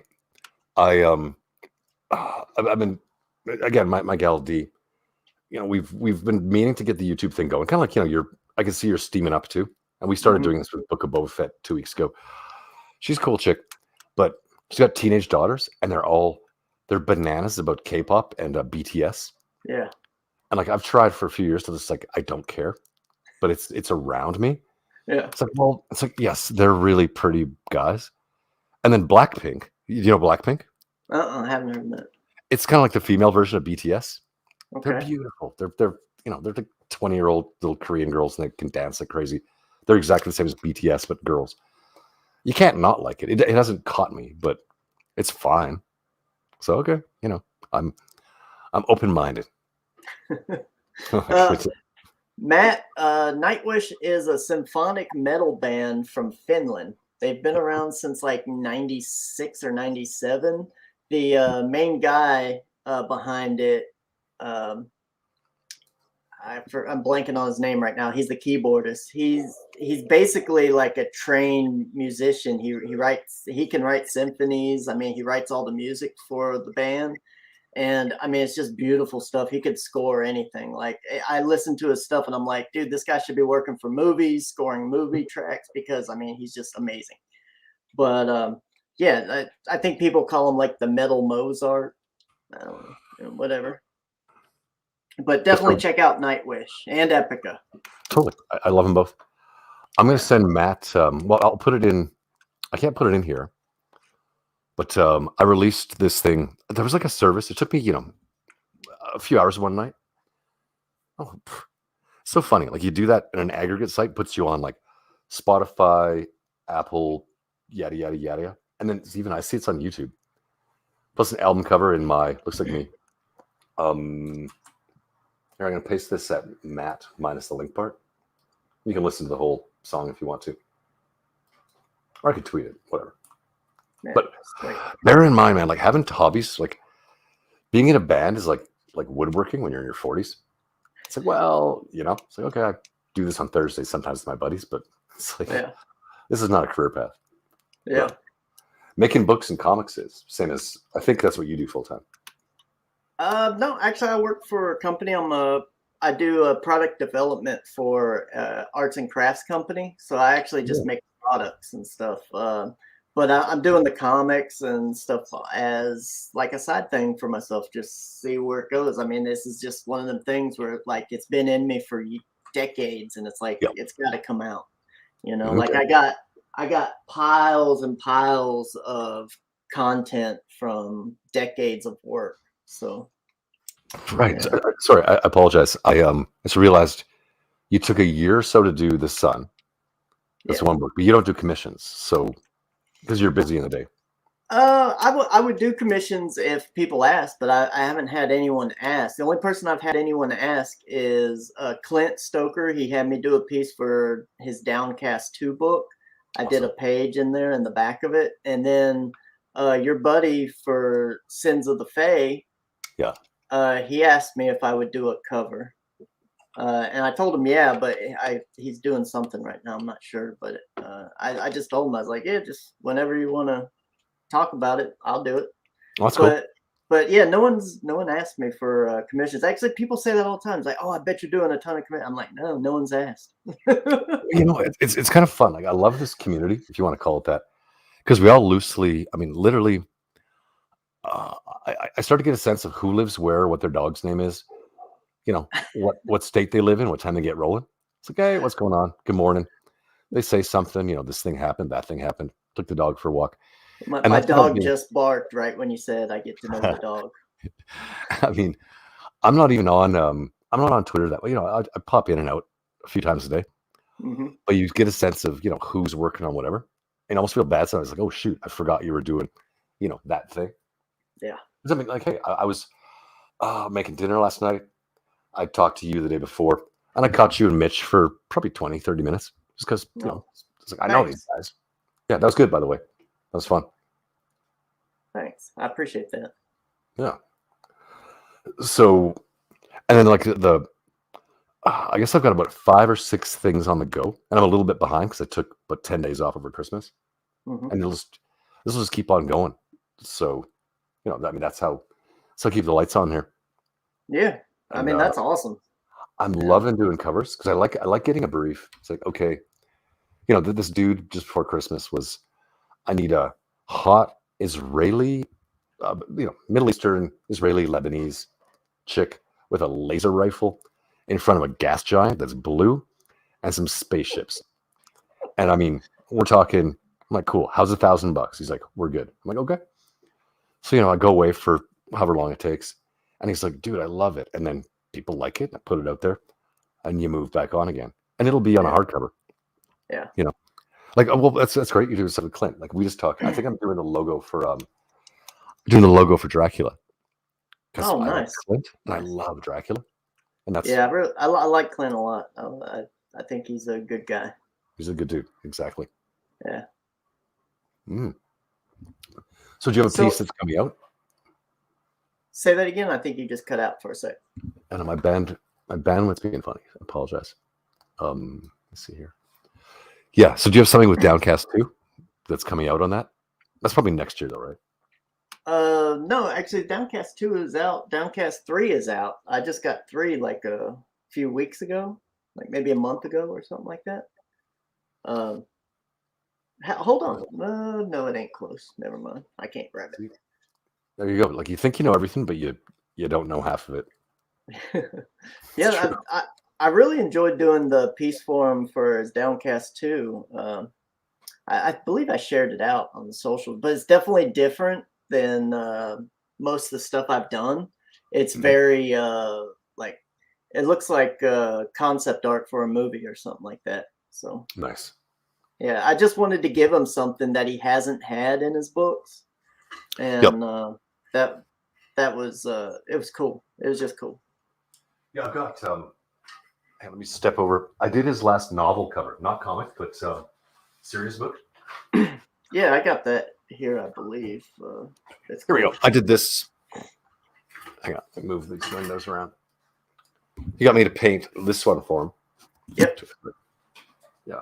I've been again my gal D. We've been meaning to get the YouTube thing going. Kind of like I can see you're steaming up too. And we started mhm. doing this with Book of Boba Fett 2 weeks ago. She's a cool chick, but she's got teenage daughters, and they're bananas about K-pop and BTS. Yeah, And like I've tried for a few years to just like I don't care, but it's around me. yeah. It's like yes, they're really pretty guys. And then Blackpink, you know Blackpink? I haven't heard that. It's kind of like the female version of BTS. They're Okay. beautiful. They're like 20-year-old little Korean girls and they can dance like crazy. They're exactly the same as BTS, but girls. You can't not like it. It hasn't caught me, but it's fine. So okay, I'm open-minded. uh, Matt, Nightwish is a symphonic metal band from Finland. They've been around since like 96 or 97. The main guy behind it, um, I'm blanking on his name right now. He's the keyboardist. He's basically like a trained musician. He can write symphonies. I mean, he writes all the music for the band. And I mean, it's just beautiful stuff. He could score anything. Like I listen to his stuff and I'm like, dude, this guy should be working for movies, scoring movie tracks because I mean, he's just amazing. But yeah, I think people call him like the metal Mozart. I don't know, whatever. But definitely check out Nightwish and Epica. Totally. I love them both. I'm going to Yeah. send Matt. Well, I'll put it in. I can't put it in here, but I released this thing. There was like a service. It took me, a few hours one night. Oh, so funny. Like you do that in an aggregate site, puts you on like Spotify, Apple, yada, yada, yada. And then even I see it's on YouTube. Plus an album cover in looks like me. Here, I'm going to paste this at Matt minus the link part. You can listen to the whole song if you want to. Or I could tweet it, whatever. Yeah, But bear in mind, man, like having hobbies, like being in a band is like woodworking when you're in your 40s. It's like, well, it's like, okay, I do this on Thursdays sometimes with my buddies, but it's like, this is not a career path. Yeah. But making books and comics is same as, I think that's what you do full time. No, actually, I work for a company. I do a product development for arts and crafts company. So I actually just make products and stuff. But I'm doing the comics and stuff as like a side thing for myself, just see where it goes. I mean, this is just one of them things where like it's been in me for decades, and it's like it's got to come out. Like I got piles and piles of content from decades of work. So, right. Yeah. Sorry, I apologize. I just realized you took a year or so to do The Sun. That's one book, but you don't do commissions, so because you're busy in the day. I would do commissions if people asked, but I haven't had anyone ask. The only person I've had anyone ask is Clint Stoker. He had me do a piece for his Downcast 2 book. I did a page in there in the back of it, and then your buddy for Sins of the Fae. Yeah. He asked me if I would do a cover. And I told him, yeah, but he's doing something right now. I'm not sure, but I just told him, I was like, yeah, just whenever you want to talk about it, I'll do it. Oh, that's cool. But yeah, no one asked me for commissions. Actually, people say that all the time. It's like, oh, I bet you're doing a ton of commissions. I'm like, no one's asked. You know, it's kind of fun. Like, I love this community, if you want to call it that, because we all loosely, I mean, literally, I start to get a sense of who lives where, what their dog's name is, you know, what state they live in, what time they get rolling. It's like, hey, what's going on? Good morning. They say something, you know, this thing happened, that thing happened. Took the dog for a walk. My dog just barked right when you said I get to know the dog. I mean, I'm not on Twitter that way. You know, I pop in and out a few times a day, but you get a sense of, you know, who's working on whatever, and I almost feel bad. So I was like, oh shoot, I forgot you were doing, you know, that thing. Yeah. Something like, hey, I was making dinner last night. I talked to you the day before, and I caught you and Mitch for probably 20, 30 minutes, just because, you know, it's like, I know these guys. Yeah, that was good, by the way. That was fun. Thanks. I appreciate that. Yeah. So, and then like I guess I've got about 5 or 6 things on the go, and I'm a little bit behind because I took about 10 days off over Christmas, and this will just keep on going. So, you know, I mean, that's how keep the lights on here. Yeah, I mean, that's awesome. I'm loving doing covers because I like getting a brief. It's like, okay, you know, this dude just before Christmas was, I need a hot Israeli, you know, Middle Eastern, Israeli, Lebanese chick with a laser rifle in front of a gas giant that's blue and some spaceships. And I mean, we're talking, I'm like, cool, how's $1,000? He's like, we're good. I'm like, okay. So, you know, I go away for however long it takes. And he's like, dude, I love it. And then people like it. I put it out there and you move back on again. And it'll be on a hardcover. Yeah. You know, like, well, that's great. You do stuff with Clint. Like, we just talked. I think I'm doing the logo for Dracula. Oh, nice. I like Clint and I love Dracula. And that's, yeah, I like Clint a lot. I think he's a good guy. He's a good dude. Exactly. Yeah. So do you have a piece that's coming out? Say that again. I think you just cut out for a sec. And my bandwidth's being funny. I apologize. Let's see here. Yeah. So do you have something with Downcast 2 that's coming out on that? That's probably next year though, right? No, actually Downcast 2 is out. Downcast 3 is out. I just got 3 like a few weeks ago, like maybe a month ago or something like that. Hold on. No, it ain't close. Never mind. I can't grab it. There you go. Like, you think you know everything, but you don't know half of it. Yeah, I really enjoyed doing the piece for him for his Downcast 2. I believe I shared it out on the social, but it's definitely different than most of the stuff I've done. It's very like, it looks like concept art for a movie or something like that. So nice. Yeah, I just wanted to give him something that he hasn't had in his books, and that was it was cool. It was just cool. Yeah, I've got. Hey, let me step over. I did his last novel cover, not comic, but serious book. Yeah, I got that here, I believe. Here we go. I did this. Hang on, let me move these windows around. He got me to paint this one for him. Yep. Yeah,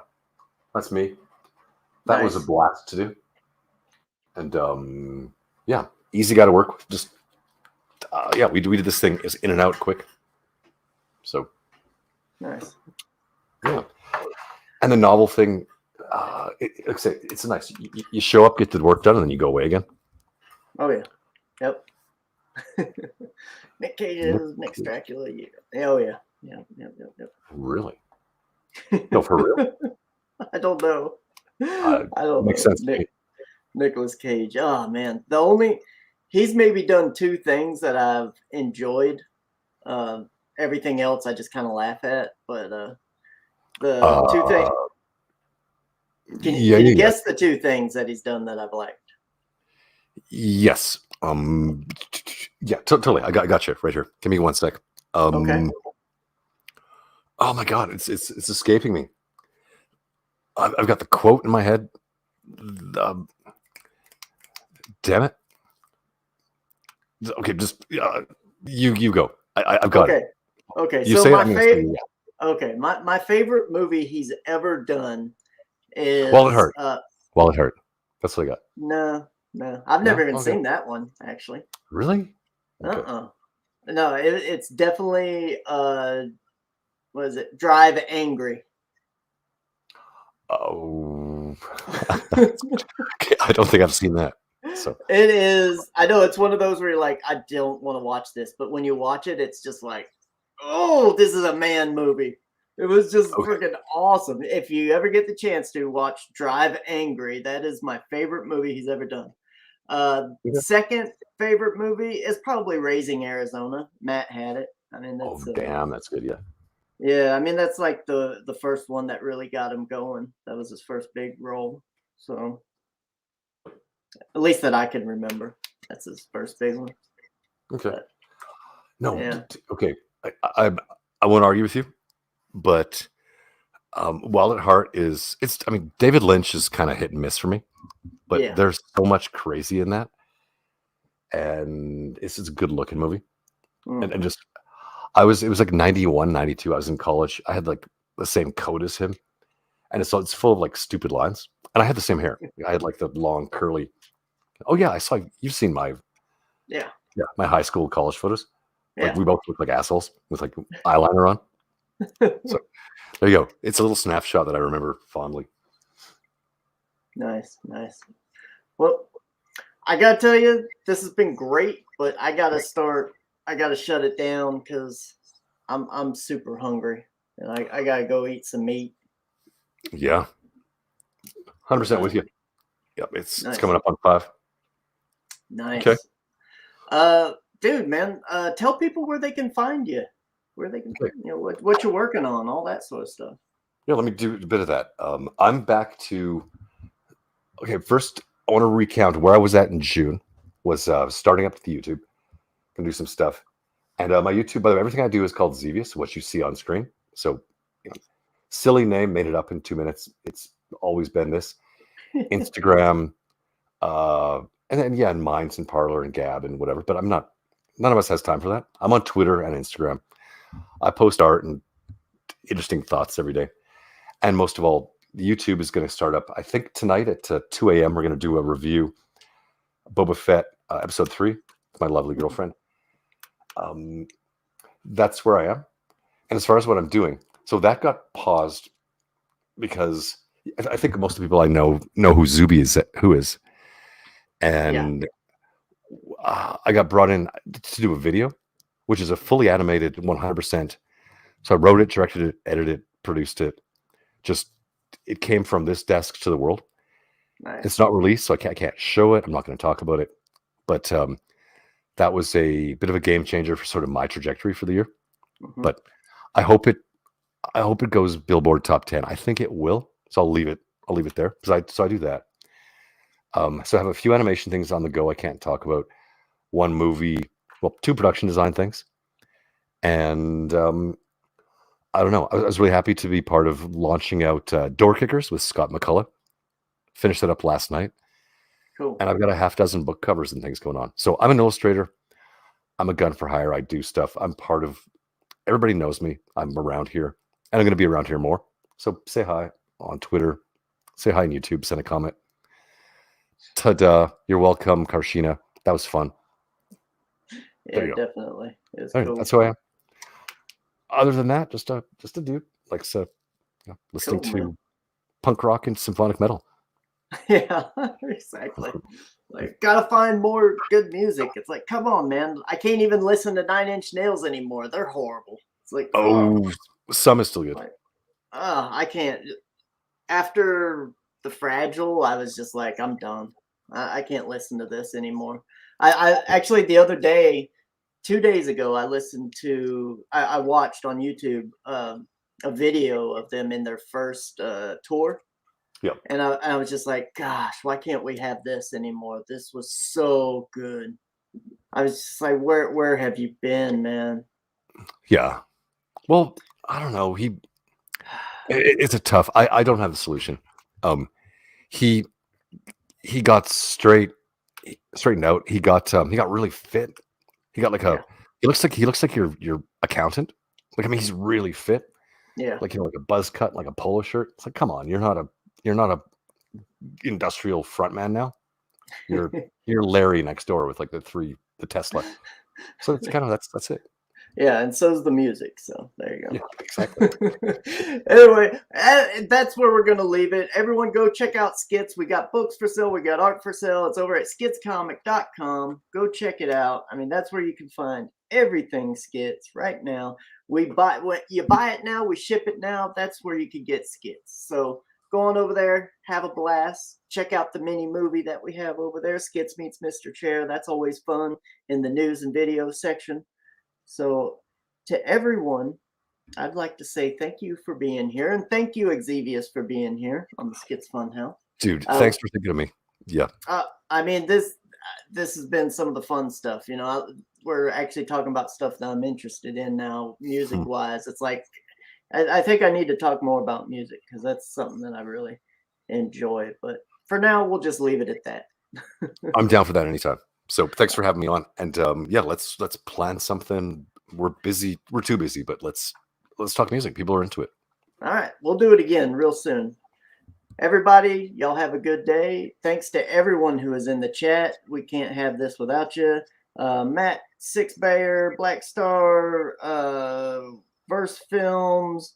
that's me. That was a blast to do. And yeah, easy guy to work with. Just yeah, we did this thing is in and out quick. So nice. Yeah, and the novel thing. It's nice. You show up, get the work done, and then you go away again. Oh yeah, yep. Nick Cage's next Dracula year. Oh yeah, yep. Really? No, for real? I don't know. I don't makes know. sense. Nicolas Cage. Oh man, he's maybe done 2 things that I've enjoyed. Everything else I just kind of laugh at. But the 2 things. Can you guess the 2 things that he's done that I've liked? Yes. Yeah, totally. I got you right here. Give me 1 sec. Okay. Oh my God, it's escaping me. I've got the quote in my head. Damn it. Okay, just you go. I've got it. Okay, You so say it, my I'm gonna say favorite. yeah. Okay, my favorite movie he's ever done While it is hurt. While it hurt. That's what I got. no, I've No? never even Okay. seen that one actually. Really? Okay. No, it's definitely what is it? Drive Angry. Oh, I don't think I've seen that. So It is. I know it's one of those where you're like, I don't want to watch this, but when you watch it, it's just like, oh, this is a man movie. It was just okay. freaking awesome. If you ever get the chance to watch Drive Angry, that is my favorite movie he's ever done. Yeah. Second favorite movie is probably Raising Arizona. Matt had it. I mean, Oh, that's damn, that's good. Yeah. yeah. I mean, that's like the first one that really got him going. That was his first big role. So at least that I can remember, that's his first big one. Okay. But No. yeah, Okay. I won't argue with you, but Wild at Heart it's. I mean, David Lynch is kind of hit and miss for me, but yeah. there's so much crazy in that, and it's just a good looking movie. And Mhm. just it was like 91, 92. I was in college. I had like the same coat as him, and it's full of like stupid lines. And I had the same hair. I had like the long curly. Oh yeah, I saw you've seen my Yeah, my high school college photos. Like yeah. we both look like assholes with like eyeliner on. So there you go. It's a little snapshot that I remember fondly. Nice, nice. Well, I gotta tell you, this has been great, but I gotta start. I gotta shut it down because I'm super hungry, and I gotta go eat some meat. Yeah, 100% But with you. Yep, it's nice, coming up on 5. Okay. nice. Dude, man, tell people where they can find you, where they can, Okay. what you're working on, all that sort of stuff. Yeah, let me do a bit of that. I'm back to okay. First, I want to recount where I was at in June. Was starting up the YouTube, gonna do some stuff, and my YouTube. By the way, everything I do is called XEVIUSS. What you see on screen. So, you know, silly name, made it up in 2 minutes. It's always been this. Instagram, uh, and then yeah, and Minds and Parlor and Gab and whatever. But I'm not. None of us has time for that. I'm on Twitter and Instagram. I post art and interesting thoughts every day. And most of all, YouTube is going to start up. I think tonight at 2 a.m. We're going to do a review, Boba Fett episode 3. With my lovely girlfriend. That's where I am. And as far as what I'm doing, so that got paused because I think most of the people I know who Zuby is, Yeah, and I got brought in to do a video, which is a fully animated 100%. So I wrote it, directed it, edited it, produced it. Just it came from this desk to the world. nice. It's not released, so I can't show it. I'm not going to talk about it. But that was a bit of a game changer for sort of my trajectory for the year. Mhm. But I hope it goes Billboard top 10. I think it will. So I'll leave it there because I do that. So I have a few animation things on the go I can't talk about. One movie, well, 2 production design things, and I don't know. I was really happy to be part of launching out Door Kickers with Scott McCullough. Finished that up last night, Cool. and I've got a half dozen book covers and things going on. So I'm an illustrator. I'm a gun for hire. I do stuff. I'm part of. Everybody knows me. I'm around here, and I'm going to be around here more. So say hi on Twitter. Say hi on YouTube. Send a comment. Ta-da! You're welcome, Karshina. That was fun. Yeah, There you go. definitely. It's All right, cool. that's who I am. Other than that, just a dude likes listening Cool, man. to punk rock and symphonic metal. Yeah, exactly. Like, gotta find more good music. It's like, come on, man. I can't even listen to Nine Inch Nails anymore. They're horrible. It's like, oh, Oh, some is still good. like, I can't. After the Fragile, I was just like, I'm done. I can't listen to this anymore. I actually the other day, 2 days ago, I watched on YouTube a video of them in their first tour. Yep. And I was just like, gosh, why can't we have this anymore? This was so good. I was just like, where have you been, man? Yeah. Well, I don't know. It's a tough. I don't have the solution. He got straightened out. He got really fit. He got like Yeah. he looks like your accountant. Like, I mean, he's really fit. Yeah. Like, you know, like a buzz cut, like a polo shirt. It's like, come on, you're not a industrial frontman now. You're Larry next door with like the Tesla. So it's kind of that's it. Yeah, and so's the music. So there you go. Yeah, exactly. Anyway, that's where we're going to leave it. Everyone go check out Skits. We got books for sale. We got art for sale. It's over at skitscomic.com. Go check it out. I mean, that's where you can find everything Skits right now. You buy it now, we ship it now. That's where you can get Skits. So go on over there, have a blast. Check out the mini movie that we have over there, Skits Meets Mr. Chair. That's always fun in the news and video section. So to everyone, I'd like to say thank you for being here. And thank you, XEVIUSS, for being here on the Skits Fun House. Dude, thanks for thinking of me. Yeah. I mean, this has been some of the fun stuff. You know, we're actually talking about stuff that I'm interested in now, music-wise. It's like, I think I need to talk more about music because that's something that I really enjoy. But for now, we'll just leave it at that. I'm down for that anytime. So thanks for having me on. And yeah, let's plan something. We're busy. We're too busy, but let's talk music. People are into it. All right. We'll do it again real soon. Everybody, y'all have a good day. Thanks to everyone who is in the chat. We can't have this without you. Matt, Six Bayer, Black Star, Verse Films.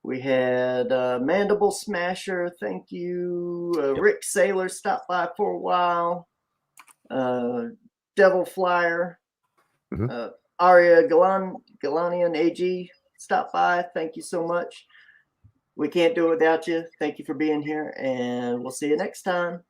We had Mandible Smasher. Thank you. Rick Saylor stopped by for a while. Devil Flyer. Aria Galanian AG stopped by. Thank you so much. We can't do it without you. Thank you for being here, and we'll see you next time.